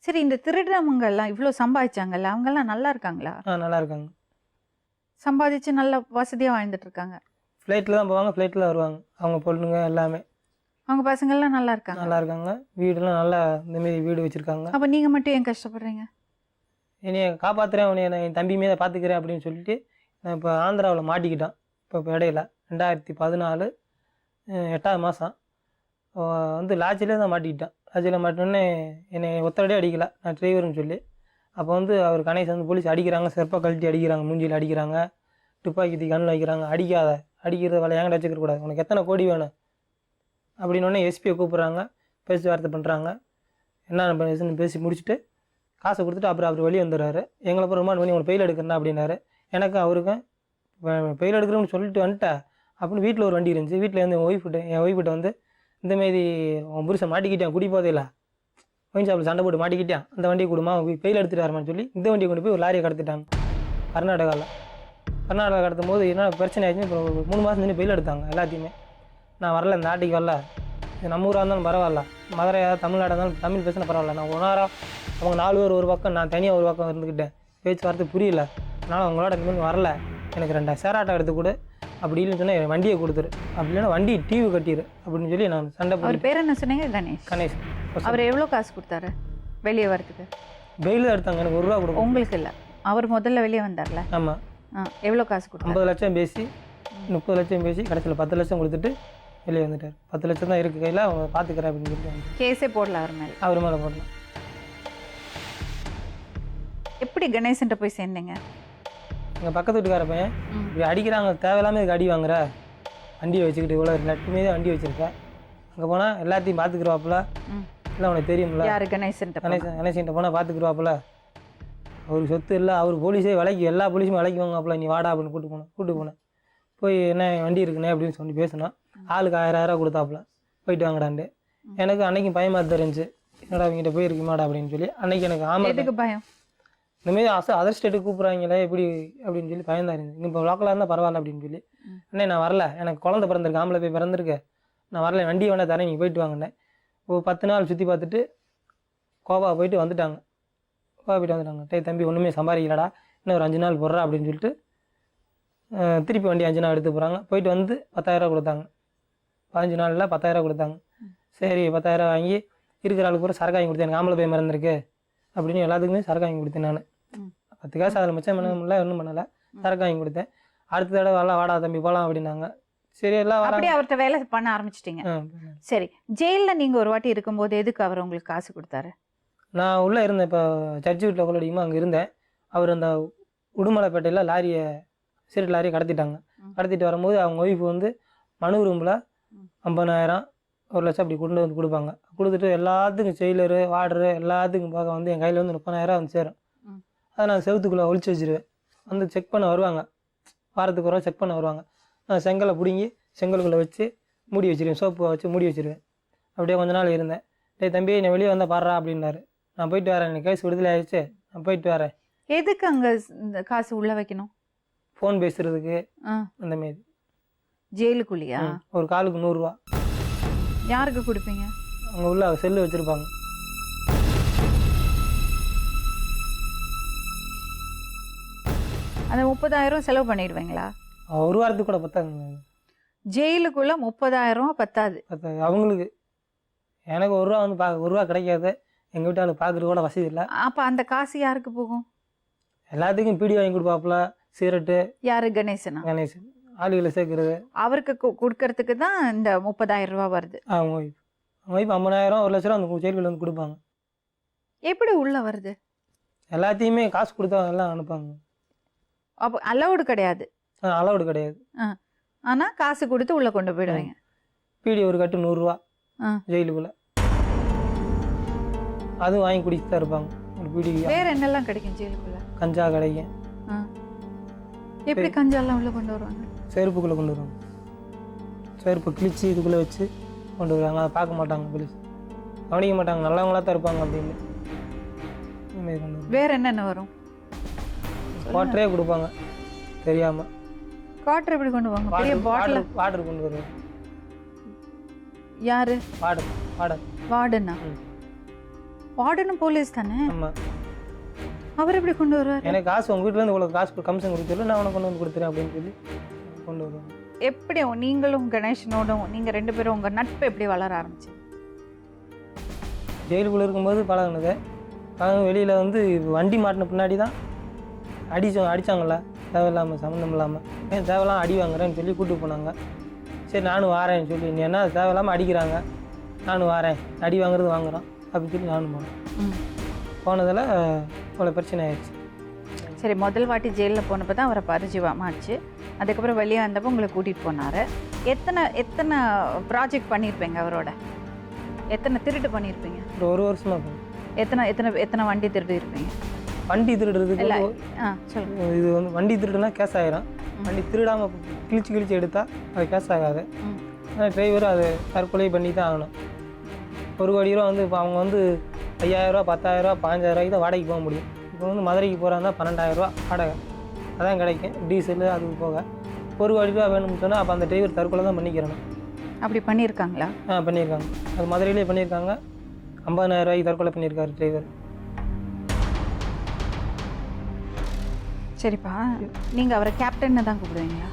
சரி, இந்த திருடவங்கெல்லாம் இவ்வளோ சம்பாதிச்சாங்கல்ல, அவங்கெல்லாம் நல்லா இருக்காங்களா? நல்லா இருக்காங்க. சம்பாதிச்சு நல்ல வசதியாக வாழ்ந்துட்டு இருக்காங்க. ஃப்ளைட்டில் தான் போவாங்க, ஃப்ளைட்டில் வருவாங்க. அவங்க பொண்ணுங்க எல்லாமே. அவங்க பசங்கள்லாம் நல்லா இருக்காங்க. நல்லா இருக்காங்க. வீடெல்லாம் நல்லா இந்தமாரி வீடு வச்சுருக்காங்க. அப்போ நீங்கள் மட்டும் ஏன் கஷ்டப்படுறீங்க? என்னைய காப்பாற்றுறேன், உன்னை நான் என் தம்பி மீதை பார்த்துக்கிறேன் அப்படின்னு சொல்லிட்டு நான் இப்போ ஆந்திராவில் மாட்டிக்கிட்டான். இப்போ இடையில 2014 8ஆவது மாதம் வந்து லாட்ஜிலே தான் மாட்டிக்கிட்டான். லாட்ஜில் மாட்டினோடனே என்னை ஒத்தடியே அடிக்கலை, நான் டிரைவர்னு சொல்லி. அப்போ வந்து அவர் கணேசன் வந்து போலீஸ் அடிக்கிறாங்க, செருப்பை கழட்டி அடிக்கிறாங்க, மூஞ்சியில் அடிக்கிறாங்க, துப்பாக்கி தூக்கி கண்ணில் வைக்கிறாங்க. அடிக்கிறத வேலை என்கிட்ட வச்சுக்கக்கூடாது, உனக்கு எத்தனை கோடி வேணும் அப்படின்னோடனே எஸ்பியை கூப்பிட்றாங்க, பேச்சுவார்த்தை பண்ணுறாங்க. என்ன பேசி முடிச்சுட்டு காசை கொடுத்துட்டு அப்புறம் அவர் வெளியே வந்துடுறாரு. எங்களை அப்புறம் ரிமாண்ட் பண்ணி உங்களை பெயில் எடுக்கிறேன் அப்படின்னாரு. எனக்கு அவருக்கும் பெயில் எடுக்கிறோம்னு சொல்லிட்டு வந்துட்டேன் அப்படின்னு. வீட்டில் ஒரு வண்டி இருந்துச்சு, வீட்டில் வந்து என் ஒய்ஃப்கிட்ட வந்து இந்தமாரி உன் புருஷன் மாட்டிக்கிட்டான், குடி போதையில் ஒயின் ஷாப்பில் சண்டை போட்டு மாட்டிக்கிட்டான், அந்த வண்டியை கொடுமா பெயில் எடுத்துகிட்டு வரமான்னு சொல்லி இந்த வண்டியை கொண்டு போய் ஒரு லாரியை கடத்திட்டாங்க கர்நாடகாவில். கடத்தும் போது என்ன பிரச்சனை ஆயிடுச்சு. இப்போ 3 மாதம் நின்று பெயில் எடுத்தாங்க எல்லாத்தையுமே. நான் வரல, இந்த நாட்டுக்கு வரல, இது நம்ம ஊராக இருந்தாலும் பரவாயில்ல, மதுரையாக தமிழ்நாடாக இருந்தாலும் தமிழ் பேசினா பரவாயில்ல, நான் ஒன்றாரா அவங்க 4 பேர் ஒரு பக்கம், நான் தனியாக ஒரு பக்கம் இருந்துக்கிட்டேன், பேச்சுவார்த்தை புரியல, அதனால் அவங்களோட இனிமேல் வரல, எனக்கு 2 சேராட்டை எடுத்து கொடு, அப்படி இல்லைன்னு சொன்னால் வண்டியை கொடுத்துரு, அப்படி இல்லைன்னா வண்டி டிவி கட்டிடு அப்படின்னு சொல்லி நான் சண்டை போட்டு. அவர் பேர் என்ன சொன்னீங்க? கணேஷ். அவர் எவ்வளோ காசு கொடுத்தாரு வெளியே வரதுக்கு? பெயில் தான் எடுத்தாங்க, எனக்கு 1 ரூபா கொடுக்கும். உங்களுக்கு இல்லை, அவர் முதல்ல வெளியே வந்தார்ல? ஆமாம். எவ்வளோ காசு கொடுத்தாரு? 50 லட்சம் பேசி 30 லட்சம் பேசி கடைசியில் 10 லட்சம் கொடுத்துட்டு வெளியே வந்துட்டார். 10 லட்சம் தான் இருக்குது கையில், அவங்க பார்த்துக்கிறேன் அப்படின்னு சொல்லிட்டு கேஸே போடல அவர் மேலே? அவர் மேலே போடலாம். எப்படி கணேசன்ட்ட போய் சேர்ந்தீங்க? எங்கள் பக்கத்து வீட்டுக்கார பையன் இப்படி அடிக்கிறாங்க, தேவையில்லாமல் இதுக்கு அடி வாங்குற, வண்டியை வச்சுக்கிட்டு இவ்வளோ நட்டுமே தான் வண்டி வச்சுருக்கேன், அங்கே போனால் எல்லாத்தையும் பார்த்துக்குருவாப்புல, இல்லை உனக்கு தெரியும்ல? யார்? கணேசன்ட்ட போனால் பார்த்துக்குருவாப்புல, அவருக்கு சொத்து இல்லை, அவர் போலீஸே விலைக்கு, எல்லா போலீஸும் விலைக்கு வாங்கப்பல, நீ வாடா அப்படின்னு கூப்பிட்டு போனேன். போய் என்ன வண்டி இருக்குண்ணே அப்படின்னு சொல்லி பேசினோம். ஆளுக்கு 1000 கொடுத்தாப்புல, போயிட்டு வாங்கடாண்டு. எனக்கு அன்னைக்கு பயமாக தெரிஞ்சு, என்னடா அவங்ககிட்ட போயிருக்குமாடா அப்படின்னு சொல்லி. அன்னைக்கு எனக்கு ஆமாம் பயம், இந்தமாரி அதர் ஸ்டேட்டுக்கு கூப்பிட்றாங்களே எப்படி அப்படின்னு சொல்லி பயந்தான் இருந்துச்சு. இப்போ லோக்கலாக இருந்தால் பரவாயில்ல அப்படின்னு சொல்லி. அண்ணே நான் வரல, எனக்கு குழந்தை பிறந்திருக்கு, ஆம்பளை போய் பிறந்திருக்கு, நான் வரல, வண்டி வேணா தரேன், நீங்கள் போயிட்டு வாங்கினேன். ஒரு 10 நாள் சுற்றி பார்த்துட்டு கோவா போயிட்டு வந்துட்டாங்க. தம்பி ஒன்றுமே சம்பாதிக்கலடா, இன்னும் ஒரு 5 நாள் போடுறா அப்படின்னு சொல்லிட்டு திருப்பி வண்டி 5 நாள் எடுத்து போகிறாங்க. போயிட்டு வந்து 10,000 கொடுத்தாங்க. 15 நாளில் 10,000 கொடுத்தாங்க. சரி 10,000 வாங்கி இருக்கிற ஆளுக்கு பூரா சரக்கு வாங்கி கொடுத்தேன். எனக்கு ஆம்பளை போய் மறந்துருக்கு அப்படின்னு எல்லாத்துக்குமே சரக்கு வாங்கி கொடுத்தேன். நான் 10 காசு அதில் மிச்சம் பண்ண முடியல, ஒன்றும் பண்ணலை, சரக்கு வாங்கி கொடுத்தேன். அடுத்த தடவை எல்லாம் வாடா தம்பி போகலாம் அப்படின்னாங்க. சரி எல்லாம் அப்படியே அவர்கிட்ட வேலை பண்ண ஆரம்பிச்சிட்டிங்க. சரி, ஜெயிலில் நீங்கள் ஒரு வாட்டி இருக்கும்போது எதுக்கு அவர் உங்களுக்கு காசு கொடுத்தாரு? நான் உள்ளே இருந்தேன், இப்போ சர்ச்சு வீட்டில் கொள்ளடிக்குமோ அங்கே இருந்தேன். அவர் அந்த உடுமலைப்பேட்டையில் சீரட் லாரியை கடத்திட்டாங்க. கடத்திட்டு வரும்போது அவங்க ஒய்ஃபு வந்து மனு ரூமில் 50,000 1 லட்சம் அப்படி கொண்டு வந்து கொடுப்பாங்க. கொடுத்துட்டு எல்லாத்துக்கும் செயலரு வார்டரு எல்லாத்துக்கும் பார்க்க வந்து என் கையில் வந்து 30,000 வந்து சேரும். அதை நான் செவத்துக்குள்ளே ஒழிச்சு வச்சுருவேன். வந்து செக் பண்ண வருவாங்க, வாரத்துக்கு ஒரு செக் பண்ண வருவாங்க. நான் செங்கலை பிடுங்கி செங்கலுக்குள்ளே வச்சு மூடி வச்சுருவேன், சோப்பு வச்சு மூடி வச்சுருவேன். அப்படியே கொஞ்ச நாள் இருந்தேன். டேய் தம்பி நான் வெளியே வந்தால் பாடுறா அப்படின்னாரு. நான் போயிட்டு வரேன், எனக்கு கேஸ் விடுதலை ஆயிடுச்சு, நான் போயிட்டு வரேன். எதுக்கு அங்கே இந்த காசு உள்ளே வைக்கணும்? ஃபோன் பேசுறதுக்கு அந்தமாரி. ஜெயிலுக்குள்ளையா? ஒரு காலுக்கு 100 ரூபா. யாருக்கு கொடுப்பீங்க? அங்கே உள்ள செல்லு வச்சுருப்பாங்க. அந்த 30,000 செலவு பண்ணிடுவீங்களா? ஒரு வாரத்துக்கு கூட பத்தாங்க. ஜெயிலுக்குள்ளே 30,000 பத்தாது அவங்களுக்கு. எனக்கு 1 ரூபா வந்து 1 ரூபா கிடைக்காது. எங்கள் வீட்டால் பார்க்குறது கூட வசதி இல்லை. அப்போ அந்த காசு யாருக்கு போகும்? எல்லாத்துக்கும் பீடி வாங்கி கொடுப்பாப்புல, சிகரெட்டு. யாரு? கணேசன் ஆளுகளை சேர்க்கறது. அவருக்கு கொடுக்கறதுக்கு தான் இந்த 30,000 ரூபா வருது. அவங்க ஒய்ஃப் 50,000 1 லட்ச ரூபா அந்த ஜெயிலுக்குள்ள வந்து கொடுப்பாங்க. எப்படி உள்ள வருது? எல்லாத்தையுமே காசு கொடுத்தா எல்லாம் அனுப்பாங்க. அப்போ அலௌடு கிடையாது? அலௌடு கிடையாது. ஆனால் காசு கொடுத்து உள்ளே கொண்டு போயிடுவீங்க. பீடி ஒரு கட்டு 100 ரூபா ஜெயிலுக்குள்ள. அதுவும் வாங்கி குடிச்சு தான் இருப்பாங்க. ஒரு பீடி. வேற என்னெல்லாம் கிடைக்கும் ஜெயிலுக்குள்ள? கஞ்சா கிடைக்கும், எப்படி கஞ்சாலாம் உள்ள கொண்டு வருவாங்க? செருப்புக்குள்ளே கொண்டு வருவாங்க. செருப்பு கிழிச்சு இதுக்குள்ளே வச்சு கொண்டு வருவாங்க. அதை பார்க்க மாட்டாங்க போலீஸ், கவனிக்க மாட்டாங்க, நல்லவங்களாக தான் இருப்பாங்க அப்படின்னு. இதுமாரி கொண்டு வருவாங்க. வேற என்னென்ன வரும்? வாட்டரே கொடுப்பாங்க தெரியாமல். வாட்டர் எப்படி கொண்டு வாங்க? பெரிய பாட்டில் வாட்டர் கொண்டு வருவாங்க. யாரு? வார்டன். வார்டனா? வார்டனும் போலீஸ் தானே? ஆமாம். அவர் எப்படி கொண்டு வருவார்? எனக்கு காசு உங்கள் வீட்டிலேருந்து இவ்வளோ காசு கமிஷன் கொடுத்துரு, நான் உனக்கு கொண்டு வந்து கொடுத்துறேன் அப்படின்னு சொல்லி கொண்டு வருவாங்க. எப்படி நீங்களும் கணேஷனோடும் நீங்கள் 2 பேரும் உங்கள் நட்பு எப்படி வளர ஆரம்பிச்சு? ஜெயிலுக்குள்ளே இருக்கும்போது பழகுனது. வெளியில் வந்து வண்டி மாட்டின பின்னாடி தான் அடித்தாங்கள்ல, தேவையில்லாமல் சம்மந்தம் இல்லாமல். ஏன் தேவையில்லாமல் அடி வாங்குறேன்னு சொல்லி கூப்பிட்டு போனாங்க. சரி நானும் வாரேன்னு சொல்லி, நீ என்ன தேவையில்லாமல் அடிக்கிறாங்க, நானும் வாரேன், அடி வாங்குறது வாங்குறான் அப்படின்னு சொல்லி நானும் போனேன். போனதில் அவ்வளோ பிரச்சனை ஆயிடுச்சு. சரி, முதல் வாட்டி ஜெயிலில் போனப்போ தான் அவரை பரிச்சயமாச்சு. அதுக்கப்புறம் வெளியே வந்தப்போ உங்களை கூட்டிகிட்டு போனார். எத்தனை ப்ராஜெக்ட் பண்ணியிருப்பீங்க அவரோட? எத்தனை திருட்டு பண்ணியிருப்பீங்க? ஒரு வருஷமாக போனேன். எத்தனை வண்டி திருடு இருப்பீங்க? வண்டி திருடுறதுக்கு சொல்லுங்க. இது வந்து வண்டி திருடுனா கேஸ் ஆகிடும். வண்டி திருடாமல் கிழிச்சு எடுத்தால் அது கேஸ் ஆகாது. ஆனால் டிரைவர் அது தற்கொலை பண்ணி தான் ஆகணும். 1 கோடி ரூபா வந்து இப்போ அவங்க வந்து 5000 ரூபா 10,000 ரூபா 15,000 தான் வாடகைக்கு போக முடியும். இப்போ வந்து மதுரைக்கு போகிறாருந்தா 12,000 ரூபா வாடகை அதான் கிடைக்கும், டீசலு அது போக. 1 கோடி ரூபா வேணும்னு சொன்னால் அப்போ அந்த டிரைவர் தற்கொலை தான் பண்ணிக்கிறணும். அப்படி பண்ணியிருக்காங்களா? பண்ணியிருக்காங்க. அது மதுரையிலே பண்ணியிருக்காங்க. 50,000 ரூபாய்க்கு தற்கொலை பண்ணியிருக்காரு டிரைவர். சரிப்பா, நீங்கள் அவரை கேப்டன்னு தான் கூப்பிடுவீங்களா?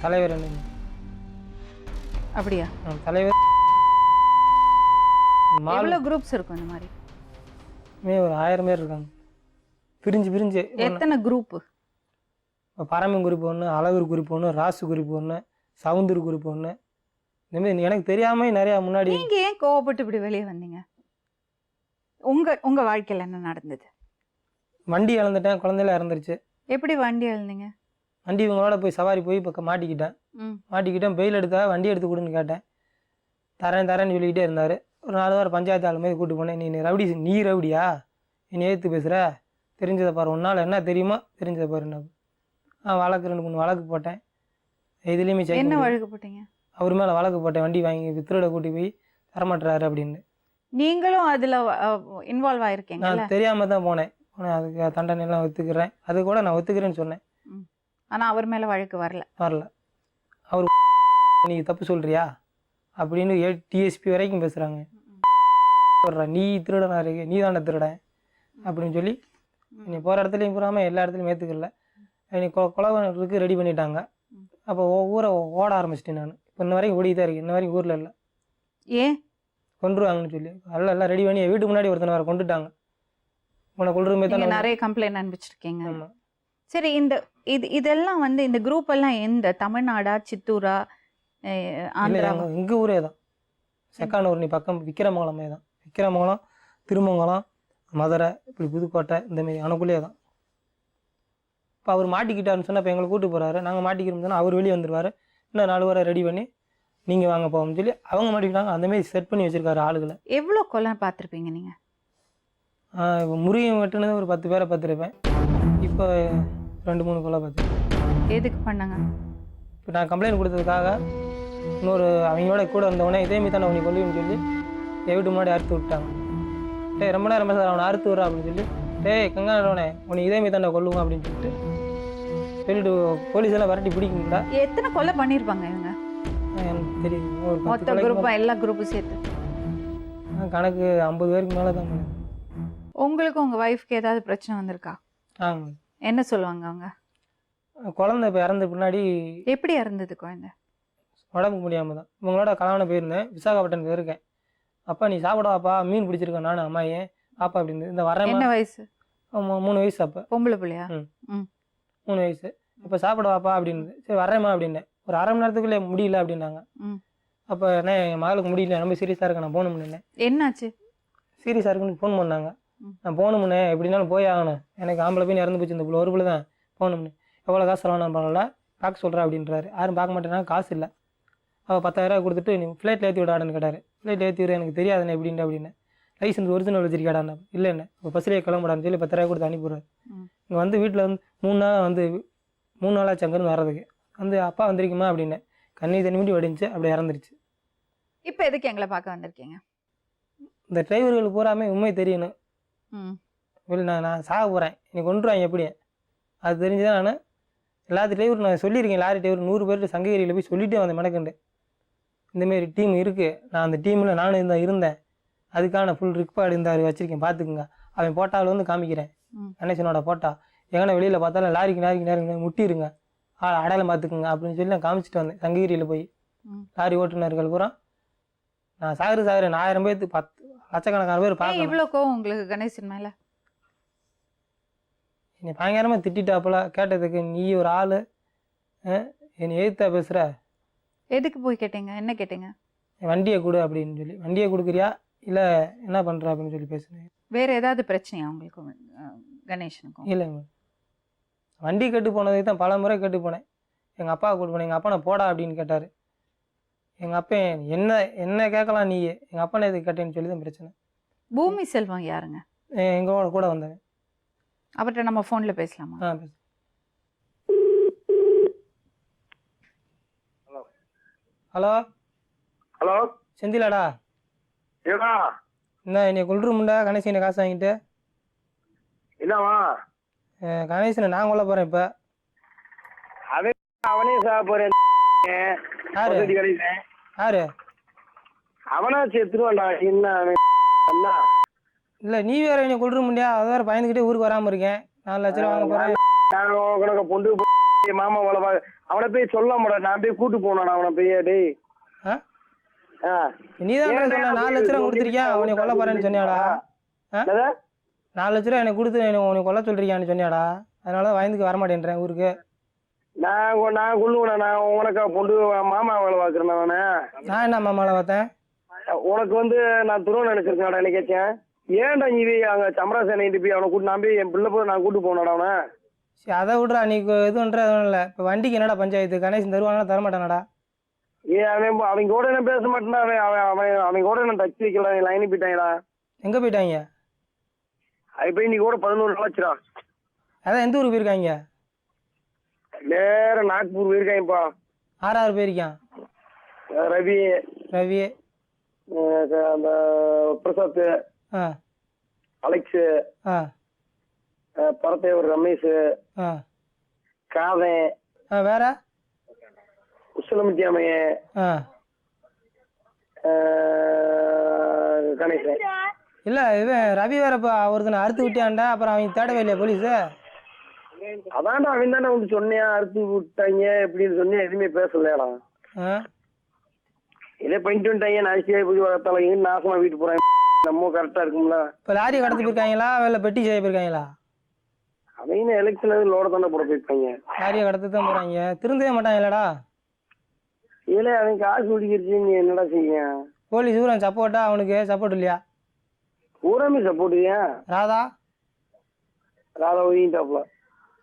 தலைவர் என்ன? அப்படியா? தலைவர். எவ்வளோ குரூப்ஸ் இருக்கும் இந்த மாதிரி? ஒரு 1000 பேர் இருக்காங்க, பிரிஞ்சு. எத்தனை குரூப்பு? பரமன் குரூப் ஒன்று, அழகர் குரூப் ஒன்று, ராசு குரூப் ஒன்று, சவுந்தர் குரூப் ஒன்று. இந்தமாரி எனக்கு தெரியாமல் நிறையா முன்னாடி. நீங்கள் ஏன் கோவப்பட்டு இப்படி வெளியே வந்தீங்க? உங்கள் வாழ்க்கையில் என்ன நடந்தது? வண்டி இழந்துட்டேன், குழந்தையில இறந்துருச்சு. எப்படி வண்டி இழந்தீங்க? வண்டி இவங்களோட போய் சவாரி போய் இப்போ மாட்டிக்கிட்டேன். பெயில் எடுத்தா வண்டி எடுத்து கொடுன்னு கேட்டேன். தரேன்னு சொல்லிக்கிட்டே இருந்தார். ஒரு 4 வாரம் பஞ்சாயத்து ஆள் மாதிரி கூப்பிட்டு போனேன். நீ ரவுடியா, நீ ஏற்று பேசுகிற, தெரிஞ்சதை பாரு, உன்னால் என்ன தெரியுமா தெரிஞ்சதை பாரு. வழக்கு 2-3 வழக்கு போட்டேன். எதுலேயுமே என்ன வழக்கு போட்டீங்க? அவர் மேலே வழக்கு போட்டேன். வண்டி வாங்கி திருட கூட்டி போய் தரமாட்டுறாரு அப்படின்னு. நீங்களும் அதில் இன்வால்வ் ஆகிருக்கீங்க? நான் தெரியாமல் தான் போனேன். அதுக்கு தண்டனைலாம் ஒத்துக்கிறேன், அது கூட நான் ஒத்துக்கிறேன்னு சொன்னேன். ஆனால் அவர் மேலே வழக்கு வரல. அவர் நீ தப்பு சொல்கிறியா அப்படின்னு டிஎஸ்பி வரைக்கும் பேசுகிறாங்க. நீ திருடனா இருக்கு, நீ தானே திருடன் அப்படின்னு சொல்லி நீ போகிற இடத்துலையும் போகாமல் எல்லா இடத்துலையும் ஏற்றுக்கல. நீ கொலவனுக்கு ரெடி பண்ணிட்டாங்க. அப்போ ஊரை ஓட ஆரம்பிச்சிட்டேன் நான். இப்போ இன்ன வரைக்கும் ஓடி தான் இருக்கு, இன்ன வரைக்கும் ஊரில் இல்லை. ஏன் கொண்டுருவாங்கன்னு சொல்லி எல்லாம் ரெடி பண்ணி வீட்டுக்கு முன்னாடி ஒருத்தனை வேறு கொண்டுட்டாங்க. உன்னை கொள்ளுமே தான் நிறைய கம்ப்ளைண்ட் அனுப்பிச்சிருக்கீங்க. சரி, இதெல்லாம் வந்து இந்த குரூப் எல்லாம் எந்த தமிழ்நாடா, சித்தூரா, ஆந்திரா? எங்கள் ஊரே தான், செக்கானூர் பக்கம் விக்கிரமங்கலமே தான். விக்கிரமங்கலம், திருமங்கலம், மதுரை, இப்படி புதுக்கோட்டை, இந்தமாரி அணுக்குள்ளே தான். இப்போ அவர் மாட்டிக்கிட்டாருன்னு சொன்னால் இப்போ எங்களை கூப்பிட்டு போகிறாரு. நாங்கள் மாட்டிக்கிறோம் சொன்னால் அவர் வெளியே வந்துடுவார். இன்னும் 4 வாரம் ரெடி பண்ணி நீங்கள் வாங்க போவோம்னு சொல்லி அவங்க மாட்டிக்கிட்டாங்க. அந்தமாரி செட் பண்ணி வச்சுருக்காரு ஆளுகளை. எவ்வளோ கொலை பார்த்துருப்பீங்க நீங்கள்? இப்போ முருகன் வெட்டுனது ஒரு 10 பேரை பார்த்துருப்பேன். இப்போ 2-3 கொலை பார்த்துருப்பேன். எதுக்கு பண்ணாங்க? இப்போ நான் கம்ப்ளைண்ட் கொடுத்ததுக்காக இன்னொரு அவங்களோட கூட வந்தவொடனே இதேமாரி தானே அவனை கொல்லுன்னு சொல்லி வீட்டு முன்னாடி அறுத்து விட்டாங்க. ரொம்ப நேரம் சார் அவனை அறுத்து விட்றா அப்படின்னு சொல்லி, கங்கானவனே உனக்கு இதேமாரி தானே கொல்லுவோம் அப்படின்னு சொல்லிட்டு போலீஸ் எல்லாம் வரட்டி பிடிக்குங்களா. எத்தனை கொலை பண்ணியிருப்பாங்க இவங்க? எனக்கு தெரியும், ஒரு மொத்த குரூப்பா, எல்லா குரூப்பும் சேர்த்து கணக்கு 50 பேருக்கு மேலே தான் பண்ணேன். உங்களுக்கு உங்கள் ஒய்ஃப்க்கு ஏதாவது பிரச்சனை வந்திருக்கா? என்ன சொல்லுவாங்க அவங்க? குழந்தை இப்போ இறந்த பின்னாடி. எப்படி இறந்தது குழந்தை? உடம்புக்கு முடியாமல் தான். இவங்களோட கல்யாணம் போயிருந்தேன், விசாகப்பட்டினத்தில் இருக்கேன். அப்பா நீ சாப்பிடாப்பா, மீன் பிடிச்சிருக்கேன் நானும் அம்மா ஏன் பாப்பா அப்படின்னு. இந்த வரேன். என்ன வயசு? 3 வயசு. அப்போ பொம்பளை பிள்ளையா? 3 வயசு. இப்போ சாப்பிடுவாப்பா அப்படின்னு. சரி வரேம்மா அப்படின்னேன். ஒரு 1/2 மணி நேரத்துக்குள்ளே முடியல அப்படின்னாங்க. அப்போ என்ன என் மகளுக்கு முடியல, ரொம்ப சீரியஸாக இருக்கு, நான் போகணும்னு. என்னாச்சு? சீரியஸாக இருக்குன்னு ஃபோன் பண்ணாங்க. நான் போகணும்னே, எப்படின்னாலும் போய் ஆகணும், எனக்கு ஆம்பளை போய் இறந்து போச்சு, இந்த பிள்ளை ஒரு பிள்ளை தான், போகணும்னு. எவ்வளோ காசு செலவு பண்ணல, பார்க்க சொல்கிறேன் அப்படின்றாரு. யாரும் பார்க்க மாட்டேன்னா காசு இல்லை. அவள் 10,000 ரூபா கொடுத்துட்டு நீ ஃப்ளைட்டில் ஏற்றி விடாடுன்னு கேட்டார். ஃப்ளைட்டில் ஏற்றி விட எனக்கு தெரியாதுண்ணே எப்படின்னு அப்படின்னு. லைசன்ஸ் ஒரிஜினல் வச்சிருக்காடாண்ணா. இல்லை என்ன இப்போ பஸ்லேயே கிளம்புடான்னு சொல்லி 10,000 கொடுத்து அனுப்பிடுறாரு. இங்கே வந்து வீட்டில் வந்து 3 நாள் வந்து 3 நாளாச்சு அங்கேருந்து வர்றதுக்கு. வந்து அப்பா வந்திருக்குமா அப்படின்னு கண்ணீர் தண்ணி மூடி வடிஞ்சு அப்படியே இறந்துருச்சு. இப்போ எதுக்கு எங்களை பார்க்க வந்திருக்கீங்க? இந்த டிரைவர்கள் பூராமே உண்மை தெரியணும். ம் இல்லை நான் சாக போகிறேன், எனக்கு கொண்டுருவாங்க எப்படி, அது தெரிஞ்சுதான் நான் எல்லாத்து டிரைவர் நான் சொல்லியிருக்கேன். லாரி டிரைவர் 100 பேர்கிட்ட சங்ககிரியில் போய் சொல்லிட்டே வந்தேன் மெனக்கண்டு. இந்தமாரி டீம் இருக்குது, நான் அந்த டீமில் நானும் இருந்தேன், அதுக்கான ஃபுல் ரிக்கார்டு இந்த வச்சுருக்கேன் பார்த்துக்குங்க. அவன் போட்டாவில் வந்து காமிக்கிறேன், கணேசனோட போட்டா எங்கன்னா வெளியில் பார்த்தாலும் லாரிக்கு முட்டிடுங்க, அடையாளம் பார்த்துக்குங்க அப்படின்னு சொல்லி நான் காமிச்சிட்டு வந்தேன் சங்ககிரியில் போய். லாரி ஓட்டுநர்கள் பூரா நான் சாகுறேன் 1000 பேர்த்து 10 லட்சக்கணக்கான பேர் பார்க்க. இவ்வளோ கோவம் உங்களுக்கு கணேசன் மேலே? என்னை பயங்கரமாக திட்டாப்புல கேட்டதுக்கு, நீ ஒரு ஆள் என்னை எதிர்த்தா பேசுகிற, எதுக்கு போய் கேட்டீங்க? என்ன கேட்டீங்க? வண்டியை கொடு அப்படின்னு சொல்லி. வண்டியை கொடுக்குறியா இல்லை என்ன பண்ணுற அப்படின்னு சொல்லி பேசுனேன். வேறு ஏதாவது பிரச்சனையா உங்களுக்கு கணேசனுக்கும்? இல்லைங்க, வண்டி கெட்டு போனதுக்கு தான் பல முறை கெட்டு போனேன். எங்கள் அப்பாவை கூட்டு போனேன், எங்கள் அப்பனை போடா அப்படின்னு கேட்டார். எங்கள் அப்பா என்ன கேட்கலாம், நீ எங்கள் அப்பனை எதுக்கு கேட்டேன்னு சொல்லி தான் பிரச்சனை. பூமி செல்வம் யாருங்க? எங்களோட கூட வந்தவன். அவர்கிட்ட நம்ம ஃபோனில் பேசலாமா? பேச. ஹலோ ஹலோ செந்திலாடா? ஏடா என்ன என்னை கொள்றோம்டா கணேசனை காசு வாங்கிட்டு? என்னவா? கணேசனை நான் கொல்ல போகிறேன் இப்போ. அவனே சாக போறேன். யாரு? அவனா செத்துருவான்டா. என்ன இல்லை நீ வேற என்னை கொள்ற முடியா, அது வேற பயந்துக்கிட்டே ஊருக்கு வராமல் இருக்கேன். 4 லட்ச ரூபா வாங்க போகிறேன். பொண்டு மாமா வளவா அவனை போய் சொல்ல முடியாது. நான் போய் கூட்டு போனேன் அவனை போய். டேய் நீ தான் சொன்ன 4 லட்ச ரூபா கொடுத்துருக்கியா உன்னை கொல்ல போறேன்னு சொன்னியாடா? 4 லட்ச ரூபா எனக்கு கொடுத்து உன்னை கொல்ல சொல்றியான்னு சொன்னியாடா? அதனால பயந்துக்கு வரமாட்டேன்றேன் ஊருக்கு. நான் கொள்ளுவேன். நான் உனக்கா பொண்டு மாமா வேலை பார்க்குறேன். நான் என்ன மாமாவை பார்த்தேன்? உனக்கு வந்து நான் துருவம் நினைச்சிருக்கேன்டா. என்ன கேட்டேன், ஏன்டா நீ அங்கே சமராசேனைட்டு போய் அவனை கூட்டு நான் போய் என் பிள்ளை போய் நான் கூட்டு போனடா அவனை. சரி அதை விட்றா, நீ இது பண்ணுற எதுவும் இல்லை. இப்போ வண்டிக்கு என்னடா பஞ்சாயத்து? கணேசன் தருவானா தரமாட்டானடா? அவங்க கூட என்ன பேச மாட்டேன்டா. அவங்க கூட நான் டச் வைக்கல. லைனு போயிட்டாங்கடா. எங்கே போயிட்டாங்க? அது போய் இன்னைக்கு கூட 11 நாளாச்சுடா. அதான் எந்த ஊருக்கு போயிருக்காங்க? நேரம் நாக்பூர் போயிருக்காங்கப்பா. 6 போயிருக்கான். ரவி அந்த பிரசாத், அலெக்ஸு, பரத்தேவர் ரமேஷ், காதன், வேற உசலமிட்டியாமையன், கணேசன். இல்லை இவன் ரவி வேறப்பா ஒருத்தனை அறுத்து விட்டியான்டா. அப்புறம் அவங்க தேடவே இல்லையா போலீஸு? அதான்டா அவன் தானே வந்து சொன்னியா அறுத்து விட்டாங்க எப்படின்னு சொன்னியா. எதுவுமே பேசலையாடா. இதே பண்ணிட்டு வந்துட்டாங்க. நாசியா போய் வளர்த்தாங்க. நாசமா வீட்டு போறேன். நம்ம கரெக்டா இருக்கும்ல. இப்போ லாரி கடத்து போயிருக்காங்களா இல்லை பெட்டி செய்ய போயிருக்காங்களா? அவங்க எலெக்ஷன் லோட தானே போட போயிருக்காங்க. லாரியை கடத்து தான் போறாங்க. திருந்தவே மாட்டாங்களாடா? இல்ல அவன் காசு குடிக்கிருச்சு. நீ என்னடா செய்ய? போலீஸ் ஊரன் சப்போர்ட்டா? அவனுக்கு சப்போர்ட் இல்லையா? ஊராமே சப்போர்ட். ஏன் ராதா ஒதுங்கிட்டாப்ல?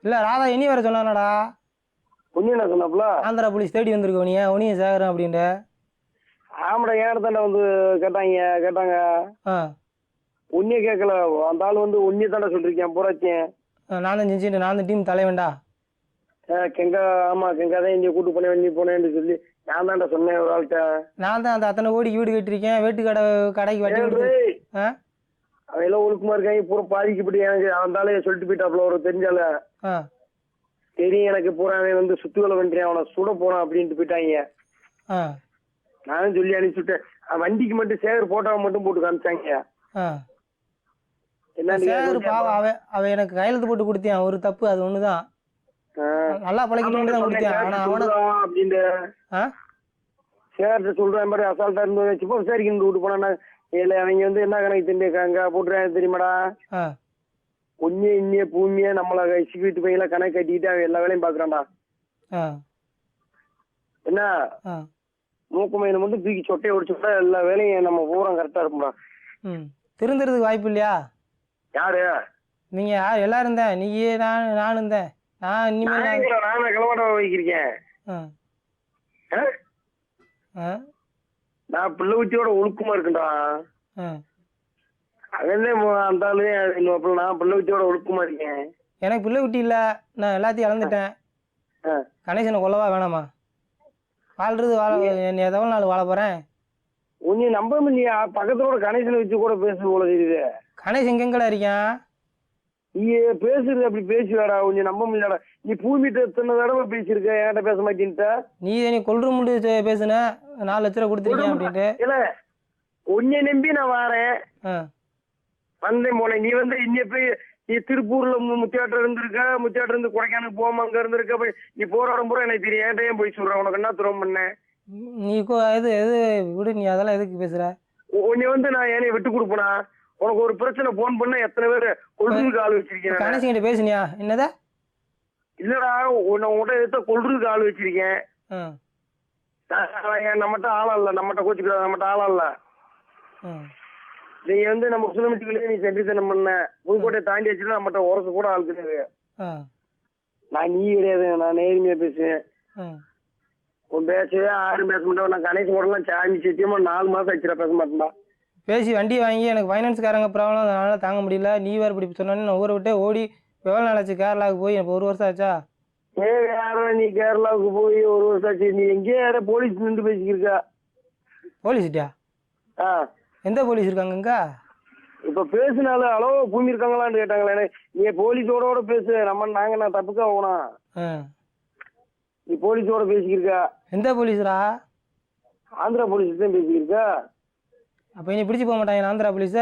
இல்லை ராதா இனி வேற சொன்னானடா. ஒன்னு என்ன சொன்னாப்ல? ஆந்திரா போலீஸ் தேடி வந்திருக்க உனிய சேகரம் அப்படின்ட்டு. ஆமாடா ஏன் தானே வந்து கேட்டாங்க. ஒன்னே கேட்கல. அந்த ஆள் வந்து ஒன்னே தானே சொல்லிருக்கேன் போறாச்சேன். நான் தான் செஞ்சுட்டு நான் தான் டீம் தலைவன்டா. கெங்கா ஆமா கெங்கா தான் இங்கே கூட்டு போனேன் நீ போனேன்னு சொல்லி நான் தான்டா சொன்னேன் ஒரு ஆள்கிட்ட. நான் தான் அந்த அத்தனை கோடிக்கு வீடு கட்டிருக்கேன். வேட்டு கடைக்கு வட்டி கொடுத்து அவன் எல்லாம் ஒழுக்கமா இருக்காங்க. பூரா பாதிக்கப்பட்டு எனக்கு அவந்தாலே சொல்லிட்டு போயிட்டாப்ல. ஒரு தெரிஞ்சால தெரியும் எனக்கு. பூரா அவன் வந்து சுத்துவேலை பண்றேன் அவனை சுட போறான் அப்படின்ட்டு போயிட்டாங்க. நானும் சொல்லி அனுப்பிச்சுட்டேன். வண்டிக்கு மட்டும் சேகர் போட்டோவை மட்டும் போட்டு காமிச்சாங்க. அவன் எனக்கு கையெழுத்து போட்டு கொடுத்தியான். ஒரு தப்பு அது ஒண்ணுதான். நல்லா பழகிட்டு தான் கொடுத்தியான். ஆனா அவன அப்படின்ட்டு சேகர்கிட்ட சொல்றேன் மாதிரி அசால்ட்டா இருந்து வச்சுப்போ சரிக்கு விட்டு போனா. இல்ல அவங்க வந்து என்ன கணக்கு தெரிஞ்சுக்காங்க போட்டுறாங்க தெரியுமாடா. ஒன்னே இன்னே பூமியே நம்மள சிக்கிட்டு போய் கணக்கு கட்டிக்கிட்டு அவன் எல்லா வேலையும் பாக்குறான்டா. என்ன மூக்குமையில மட்டும் தூக்கி சொட்டையை ஒடிச்சுட்டா எல்லா வேலையும் நம்ம பூரா கரெக்டா இருக்கும்டா. திருந்துறதுக்கு வாய்ப்பு இல்லையா? யாரு நீங்க யார் எல்லாரும் இருந்தேன். நீ நானும் இருந்தேன். நான் இனிமேல் நானே கிளம்பாட்ட வைக்கிறேன். நான் பிள்ளை ஊட்டியோட ஒழுக்கமா இருக்குண்டா. அதே அந்த ஆளு நான் பிள்ளை ஊட்டியோட ஒழுக்கமா இருக்கேன். எனக்கு பிள்ளை ஊட்டி இல்ல. நான் எல்லாத்தையும் இழந்துட்டேன். கணேசனை கொல்லவா வேணாமா? வாழ்றது நீ எவ்வளோ நாள் வாழ போகிறேன்? உன்னை நம்ப இல்லையா? பக்கத்தோட கணேசனை வச்சு கூட பேசு போல தெரியுது. கணேசன் எங்கெங்கடா இருக்கான்? நீ பேசுறது அப்படி பேசுவாடா, கொஞ்சம் நம்ப முடியலடா. நீ பூமிட்ட எத்தனை தடவை பேசியிருக்க, என்கிட்ட பேச மாட்டேன்ட்ட. நீ கொல்ற முடி பேசுன 4 லட்ச ரூபா கொடுத்துருக்கேன் அப்படின்ட்டு. இல்ல உன்னை நம்பி நான் வரேன், வந்தேன் போனேன். நீ வந்து இன்னைய போய் நீ திருப்பூர்ல முத்தியாட்டம் இருந்திருக்க, முத்தியாட்டம் இருந்து கொடைக்கானலுக்கு போகாம அங்க இருந்திருக்க. நீ போராடும் போற எனக்கு தெரியும், என்கிட்ட ஏன் போய் சொல்ற? உனக்கு என்ன துரோகம் பண்ணேன்? நீ எது விடு, நீ அதெல்லாம் எதுக்கு பேசுற? உன்னை வந்து நான் ஏனைய விட்டு கொடுப்பேனா? உனக்கு ஒரு பிரச்சனை போன் பண்ண எத்தனை பேர் கொள்றதுக்கு ஆள் வச்சிருக்கேன். கணேசன் கிட்ட பேசுனியா? என்னதா? இல்லடா, உன்கிட்ட எடுத்த கொள்றதுக்கு ஆள் வச்சிருக்கேன். நம்மகிட்ட ஆளா இல்ல, நம்மகிட்ட கோச்சுக்கிற நம்மகிட்ட ஆளா இல்ல. நீ வந்து நம்ம கிலோமீட்டருக்குள்ளே நீ சென்றித்தனம் பண்ண, புதுக்கோட்டையை தாண்டி வச்சுட்டு நம்மகிட்ட உரசு கூட ஆள் கிடையாது. நான் நீ கிடையாது, நான் நேர்மையா பேசுவேன். உன் பேசவே யாரும் பேச மாட்டேன். நான் கணேசன் கூட எல்லாம் சாமி சத்தியமா 4 மாசம் ஆச்சுடா பேச மாட்டேன்டா. பேசி வண்டி வாங்கி எனக்கு ஃபைனான்ஸ்காரங்க ப்ராப்ளம், அதனால தாங்க முடியல. நீ வேறு இப்படி சொன்னோன்னே நான் ஊரை விட்டே ஓடி எவ்வளோ நாள் ஆச்சு? கேரளாவுக்கு போய் இப்போ 1 வருஷம் ஆச்சா? வேற நீ கேரளாவுக்கு போய் 1 வருஷம் ஆச்சு. நீ எங்கேயே யார போலீஸ் நின்று பேசிக்கிருக்கா? போலீஸ்ட்டியா? எந்த போலீஸ் இருக்காங்கங்க? இப்ப பேசினாலும் அளோ பூமி இருக்காங்களான்னு கேட்டாங்களே. நீ போலீஸோட பேசு, நான் தப்புக்கா போகணும். நீ போலீஸோட பேசிக்கிருக்கா? எந்த போலீஸ்ரா? ஆந்திரா போலீஸ் தான் பேசிக்கிருக்கா. அப்ப இனி பிடிச்சி போக மாட்டாங்க ஆந்திரா போலீஸ?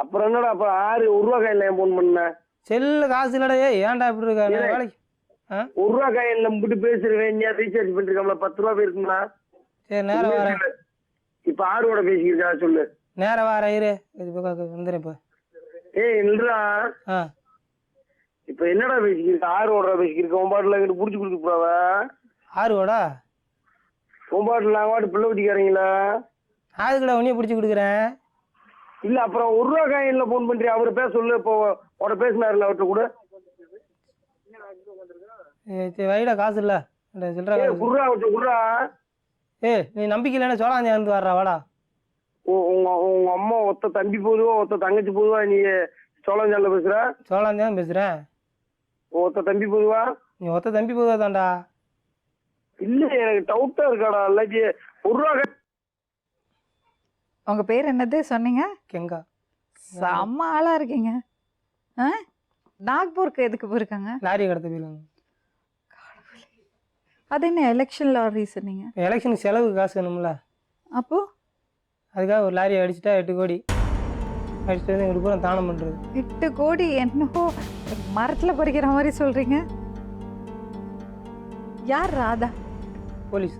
அப்புறம் என்னடா, அப்புறம் 1 ரூபா காயின்ல ஏன் போன் பண்ண? செல்லு காசு இல்லடா. ஏன்டா இப்படி இருக்கா? வேலைக்கு 1 ரூபா காயின்ல முட்டு பேசுறேன். நீ ரீசார்ஜ் பண்ணிருக்காமல 10 ரூபா போயிருக்குங்களா? சரி, நேரம் வரேன். இப்ப 6 ரூபா பேசிக்கிருக்கா சொல்லு. நேரம் வார இரு, வந்துடுறேன் இப்ப. ஏய் இல்லடா, இப்ப என்னடா பேசிக்கிருக்க? 6 ரூபா பேசிக்கிருக்க. உன் பாட்டுல எங்கிட்ட புடிச்சு கொடுத்து போறாவ. 6 ரூபாடா? உன் பாட்டுல நான் பாட்டு பிள்ளை ஊட்டிக்காரங்களா? அதுக்கடா உன்னையே பிடிச்சி கொடுக்குறேன். இல்ல அப்புறம் 1 ரூபா காயின்ல போன் பண்றியா? அவரு பேச சொல்லு. இப்போ உட பேசினாருல அவர்கிட்ட கூட. சரி வைடா, காசு இல்ல சில்லற. குர்ரா அவர்கிட்ட குர்ரா. நீ நம்பிக்கை இல்லைன்னா சோழாந்தியா இருந்து வர்றா வாடா. உங்க அம்மா ஒத்த தம்பி போதுவா, ஒத்த தங்கச்சி போதுவா? நீ சோழஞ்சால பேசுற? சோழாந்தியா பேசுறேன். ஒத்த தம்பி போதுவா? நீ ஒத்த தம்பி போதுவா தான்டா? இல்ல எனக்கு டவுட்டா இருக்காடா. இல்லாச்சி 1 ரூபா. உங்க பேர் என்னது சொன்னீங்க? கெங்கா. செம்ம ஆளா இருக்கீங்க. நாக்பூருக்கு எதுக்கு போயிருக்காங்க? லாரி கடத்த போயிருக்காங்க. அது என்ன எலெக்ஷன் லாரி சொன்னீங்க? எலெக்ஷனுக்கு செலவுக்கு காசு வேணும்ல, அப்போ அதுக்காக ஒரு லாரி அடிச்சுட்டா 8 கோடி அடிச்சுட்டு வந்து எங்களுக்கு பூரா தானம் பண்ணுறது. 8 கோடி என்னவோ மரத்தில் பறிக்கிற மாதிரி சொல்கிறீங்க. யார் ராதா? போலீஸ்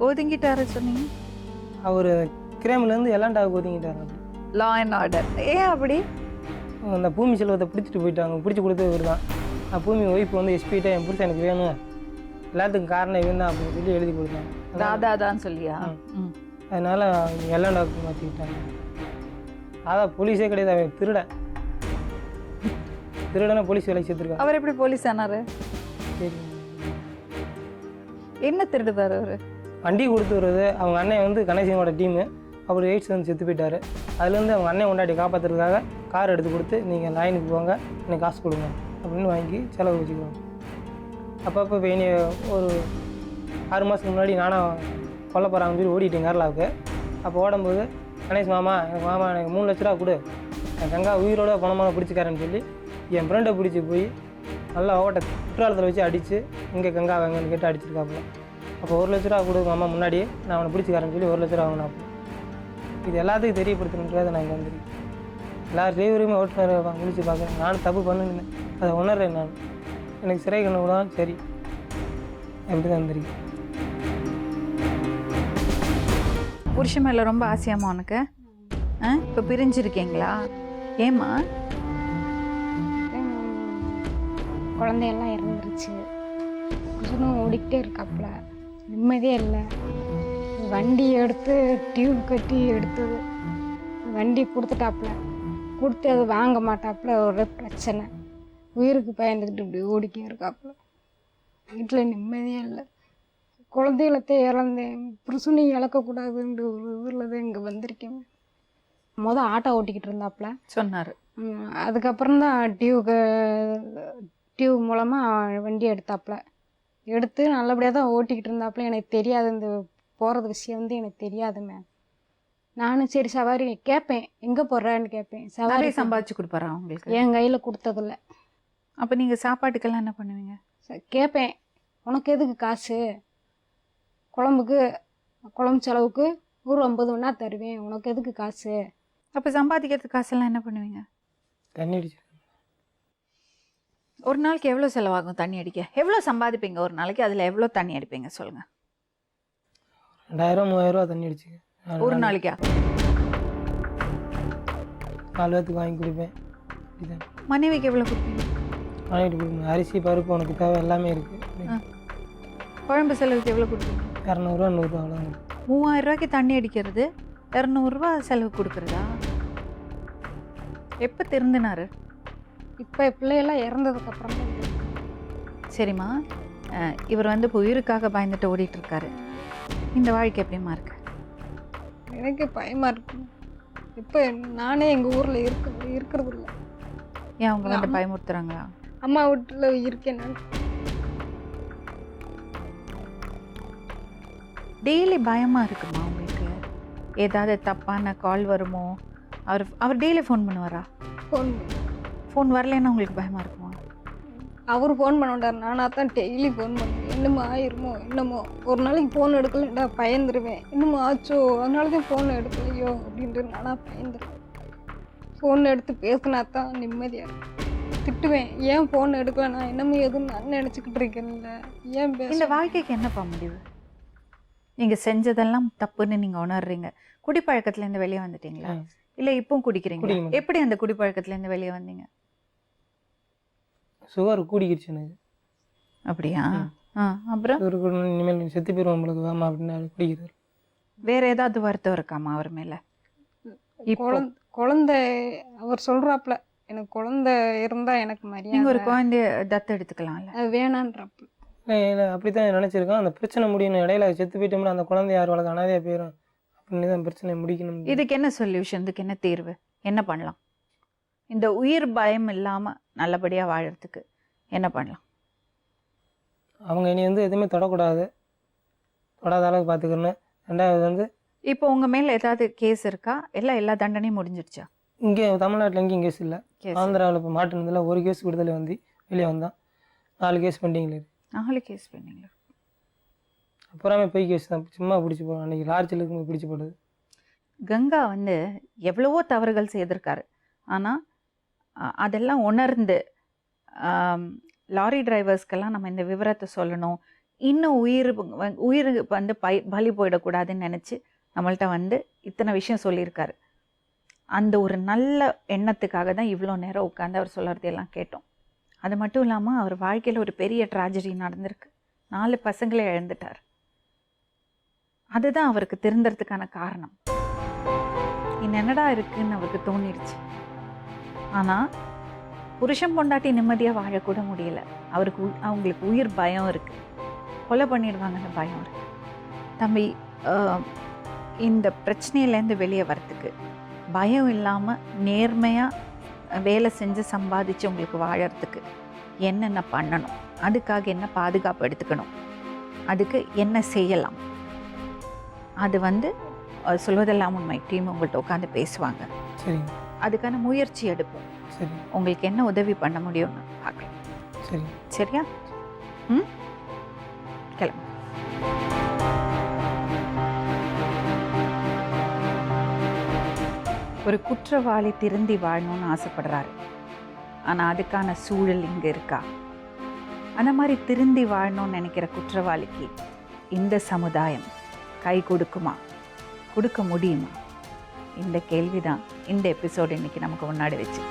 ஒதுங்கிட்டாரு சொன்னீங்க. அவர் கிராமிலேருந்து எல்லாண்டாவுக்கு ஒதுங்கிட்டார். அப்படி லா அண்ட் ஆர்டர். ஏன் அப்படி? அந்த பூமி செல்வத்தை பிடிச்சிட்டு போயிட்டாங்க. பிடிச்சி கொடுத்தது இவர் தான். பூமி ஒய்ஃப் வந்து எஸ்பிகிட்ட என் புருஷன் எனக்கு வேணும், எல்லாத்துக்கும் காரணம் இவன் தான் அப்படின்னு சொல்லி எழுதி கொடுத்தாங்க. ராதா தான் சொல்லியா? அதனால எல்லாண்டாவுக்கு மாற்றிக்கிட்டாங்க. அதான் போலீஸே கிடையாது, அவன் திருடன். திருடனை போலீஸ் வேலைக்கு சேர்த்துருக்காங்க. அவர் எப்படி போலீஸ் ஆனாரு? சரி, என்ன திருடுவார் அவர்? வண்டி கொடுத்து வருது. அவங்க அண்ணன் வந்து கணேசனோட டீமு, அவர் எய்ட்ஸ் வந்து செத்து போயிட்டார். அதுலேருந்து அவங்க அண்ணன் கொண்டாடி காப்பாற்றுறதுக்காக கார் எடுத்து கொடுத்து நீங்கள் லைனுக்கு போங்க, எனக்கு காசு கொடுங்க அப்படின்னு வாங்கி செலவு வச்சுக்குவாங்க. அப்பப்போ இப்போ இனி ஒரு 6 மாதத்துக்கு முன்னாடி நானும் கொல்ல போகிறாங்கன்னு சொல்லி ஓடிட்டேன் கேரளாவுக்கு. அப்போ ஓடும்போது கணேஷ் மாமா எனக்கு 3 லட்ச ரூபா கொடு, என் கங்கா உயிரோட பணமாக பிடிச்சிக்காரன்னு சொல்லி என் ஃப்ரெண்டை பிடிச்சி போய் நல்லா ஓட்ட குற்றாலத்தில் வச்சு அடித்து இங்கே கங்கா வாங்கன்னு கேட்டு அடிச்சிருக்காப்புல. அப்போ 1 லட்ச ரூபா கொடு மாமா, முன்னாடியே நான் அவனை பிடிச்சிக்காரன்னு சொல்லி 1 லட்ச ரூபா வாங்கினாப்புல. இது எல்லாத்துக்கும் தெரியப்படுத்தணுன்றதை நான் இங்கே வந்துருக்கேன். எல்லா டிரைவரையுமே ஓட்டுநர் முடிச்சு பார்க்குறேன். நானும் தப்பு பண்ணிருந்தேன், அதை உணர்றேன். நான் எனக்கு சிறை கண்ணு கூட சரி எப்படி தான் வந்துருக்கேன். புருஷன் மேலே ரொம்ப ஆசையாமா உனக்கு? இப்போ பிரிஞ்சிருக்கீங்களா? ஏம்மா? குழந்தையெல்லாம் இறந்துருச்சு. புருஷனும் ஓடிக்கிட்டே இருக்காப்புல, நிம்மதியே இல்லை. வண்டி எடுத்து டியூப் கட்டி எடுத்தது, வண்டி கொடுத்துட்டாப்புல, கொடுத்து அது வாங்க மாட்டாப்புல. ஒரு பிரச்சனை, உயிருக்கு பயந்துக்கிட்டு இப்படி ஓடிக்கே இருக்காப்புல. வீட்டில் நிம்மதியே இல்லை. குழந்தைகளத்தை இறந்தேன், புருஷனையும் இழக்கக்கூடாதுன்ற ஒரு இதில் தான் இங்கே வந்திருக்கேன். ஆட்டோ ஓட்டிக்கிட்டு இருந்தாப்புல சொன்னார். அதுக்கப்புறம் தான் டியூப் மூலமாக வண்டி எடுத்தாப்புல. எடுத்து நல்லபடியாக தான் ஓட்டிக்கிட்டு இருந்தாப்புல. எனக்கு தெரியாது, இந்த போகிறது விஷயம் வந்து எனக்கு தெரியாதுங்க. நானும் சரி சவாரி கேட்பேன், எங்கே போடுறான்னு கேட்பேன். சவாரி நிறைய சம்பாதிச்சு கொடுப்பாரா உங்களுக்கு? என் கையில் கொடுத்ததில்ல. அப்போ நீங்கள் சாப்பாட்டுக்கெல்லாம் என்ன பண்ணுவீங்க? கேட்பேன், உனக்கு எதுக்கு காசு, குழம்புக்கு குழம்பு செலவுக்கு 150 வேணா தருவேன், உனக்கு எதுக்கு காசு. அப்போ சம்பாதிக்கிறதுக்கு காசெல்லாம் என்ன பண்ணுவீங்க? தண்ணி அடிச்சு ஒரு நாளைக்கு எவ்வளோ செலவாகும் தண்ணி அடிக்க? எவ்வளோ சம்பாதிப்பீங்க ஒரு நாளைக்கு? அதில் எவ்வளோ தண்ணி அடிப்பீங்க சொல்லுங்கள். 2000 3000 தண்ணி அடிச்சு ஒரு நாளைக்கா? 4 பேத்துக்கு வாங்கி குடிப்பேன். இதுதான் மனைவிக்கு எவ்வளோ கொடுப்பீங்க? வாங்கிட்டு குடிப்பேன். அரிசி பருப்பு உனக்கு தேவை எல்லாமே இருக்குது. குழம்பு செலவுக்கு எவ்வளோ கொடுப்பீங்க? 200 100 அவ்வளோதான். 3000 ரூபாய்க்கு தண்ணி அடிக்கிறது, 200 ரூபா செலவு கொடுக்குறதா? எப்போ திருந்தினாரு? இப்போ பிள்ளையெல்லாம் இறந்ததுக்கப்புறம் தான். சரிம்மா, இவர் வந்து இப்போ உயிருக்காக பயந்துட்டு ஓடிட்டு இருக்காரு. இந்த வாழ்க்கை எப்படிமா இருக்கு? எனக்கு பயமாக இருக்கு. இப்போ நானே எங்கள் ஊரில் இருக்கிறது இல்லை. ஏன் அவங்க வந்து பயமுறுத்துறாங்களா? அம்மா வீட்டில் இருக்கேன் நான். டெய்லி பயமாக இருக்குமா உங்களுக்கு? ஏதாவது தப்பான கால் வருமோ? அவர் டெய்லி ஃபோன் பண்ணுவாரா? ஃபோன் வரலைன்னா உங்களுக்கு பயமாக இருக்குமா? அவர் ஃபோன் பண்ண மாட்டார், நானாக தான் டெய்லி ஃபோன் பண்ணுவேன். என்னமோ ஆயிருமோ என்னமோ, ஒரு நாளைக்கு ஃபோன் எடுக்கலடா பயந்துருவேன். என்னமோ ஆச்சோ அதனால தான் ஃபோன் எடுக்கலையோ அப்படின்ட்டு நானாக பயந்துருவேன். ஃபோன் எடுத்து பேசினா தான் நிம்மதியாக இருக்கும். திட்டுவேன், ஏன் ஃபோன் எடுக்கல, நான் என்னமோ எதுவும் நான் நினச்சிக்கிட்டு இருக்கேன்ல, ஏன் இந்த வாழ்க்கைக்கு என்னப்பா முடிவு? நீங்கள் செஞ்சதெல்லாம் தப்புன்னு நீங்கள் உணர்றீங்க. குடிப்பழக்கத்துலேருந்து வெளியே வந்துட்டீங்களா? இல்லை இப்பவும் குடிக்கிறீங்க? எப்படி அந்த குடிப்பழக்கத்துலேருந்து வெளியே வந்தீங்க? சுகர் கூடிக்கிடுச்சு எனக்கு. அப்படியா? அப்புறம் இனிமேல் செத்து போயிடும் நம்மளுக்கு வேமா அப்படின்னு குடிக்கிறார். வேற ஏதாவது வருத்தம் இருக்காமா அவர் மேலே? குழந்தை அவர் சொல்கிறாப்புல, எனக்கு குழந்தை இருந்தால் எனக்கு மரியாதை. நீங்கள் ஒரு குழந்தைய தத்து எடுத்துக்கலாம்ல? அது வேணான்றப்ப அப்படி தான் நினச்சிருக்கோம். அந்த பிரச்சனை முடியணும். இடையில செத்து போயிட்டோம்னா அந்த குழந்தை யார் வளர்க்க அனாதையாக போயிடும் அப்படின்னு தான் பிரச்சனை முடிக்கணும். இதுக்கு என்ன சொல்யூஷன்? இதுக்கு என்ன தீர்வு? என்ன பண்ணலாம்? இந்த உயிர் பயம் இல்லாமல் நல்லபடியாக வாழறதுக்கு என்ன பண்ணலாம்? அவங்க இனி வந்து எதுவுமே தொடக்கூடாது, தொடாத அளவுக்கு பார்த்துக்கணும். ரெண்டாவது வந்து இப்போ உங்கள் மேலே ஏதாவது கேஸ் இருக்கா? எல்லா தண்டனையும் முடிஞ்சிடுச்சா? இங்கே தமிழ்நாட்டில் எங்கேயும் கேஸ் இல்லை. ஆந்திராவில் இப்போ மாட்டினதில் ஒரு கேஸ் விடுதலை வந்து வெளியே வந்தான். 4 கேஸ் பெண்டிங்கில் இருக்குது. 4 கேஸ் பெண்டிங்கில்? அப்புறமே போய் கேஸ் தான், சும்மா பிடிச்சி போடும். அன்றைக்கி லார்ஜில் இருக்கும்போது பிடிச்சி போடுது. கங்கா வந்து எவ்வளவோ தவறுகள் செய்திருக்காரு. ஆனால் அதெல்லாம் உணர்ந்து லாரி டிரைவர்ஸ்க்கெல்லாம் நம்ம இந்த விவரத்தை சொல்லணும், இன்னும் உயிருக்கு வந்து பலி போயிடக்கூடாதுன்னு நினச்சி நம்மள்ட்ட வந்து இத்தனை விஷயம் சொல்லியிருக்காரு. அந்த ஒரு நல்ல எண்ணத்துக்காக தான் இவ்வளோ நேரம் உட்காந்து அவர் சொல்கிறதையெல்லாம் கேட்டோம். அது மட்டும் இல்லாமல் அவர் வாழ்க்கையில் ஒரு பெரிய ட்ராஜடி நடந்திருக்கு. 4 பசங்களை இழந்துட்டார். அதுதான் அவருக்கு திருந்துறதுக்கான காரணம். என்னடா இருக்குன்னு அவருக்கு தோணிடுச்சு. ஆனால் புருஷன் பொண்டாட்டி நிம்மதியாக வாழக்கூட முடியல. அவங்களுக்கு உயிர் பயம் இருக்குது, கொலை பண்ணிடுவாங்கன்னு பயம் இருக்குது. தம்பி, இந்த பிரச்சனையிலேருந்து வெளியே வரத்துக்கு பயம் இல்லாமல் நேர்மையாக வேலை செஞ்சு சம்பாதிச்சு உங்களுக்கு வாழறதுக்கு என்னென்ன பண்ணணும், அதுக்காக என்ன பாதுகாப்பு எடுத்துக்கணும், அதுக்கு என்ன செய்யலாம், அது வந்து சொல்வதெல்லாம் உண்மை டீம் உங்கள்கிட்ட உட்காந்து பேசுவாங்க. சரி, அதுக்கான முயற்சி எடுப்போம். சரி, உங்களுக்கு என்ன உதவி பண்ண முடியும்னு பார்க்கலாம். சரி, சரியா? கிளம்பு. ஒரு குற்றவாளி திருந்தி வாழணும்னு ஆசைப்படுறாரு. ஆனால் அதுக்கான சூழல் இங்கே இருக்கா? அந்த மாதிரி திருந்தி வாழணும்னு நினைக்கிற குற்றவாளிக்கு இந்த சமுதாயம் கை கொடுக்குமா, கொடுக்க முடியுமா? இந்த கேள்வி தான் இந்த எபிசோடு இன்னைக்கு நமக்கு முன்னாடி வச்சு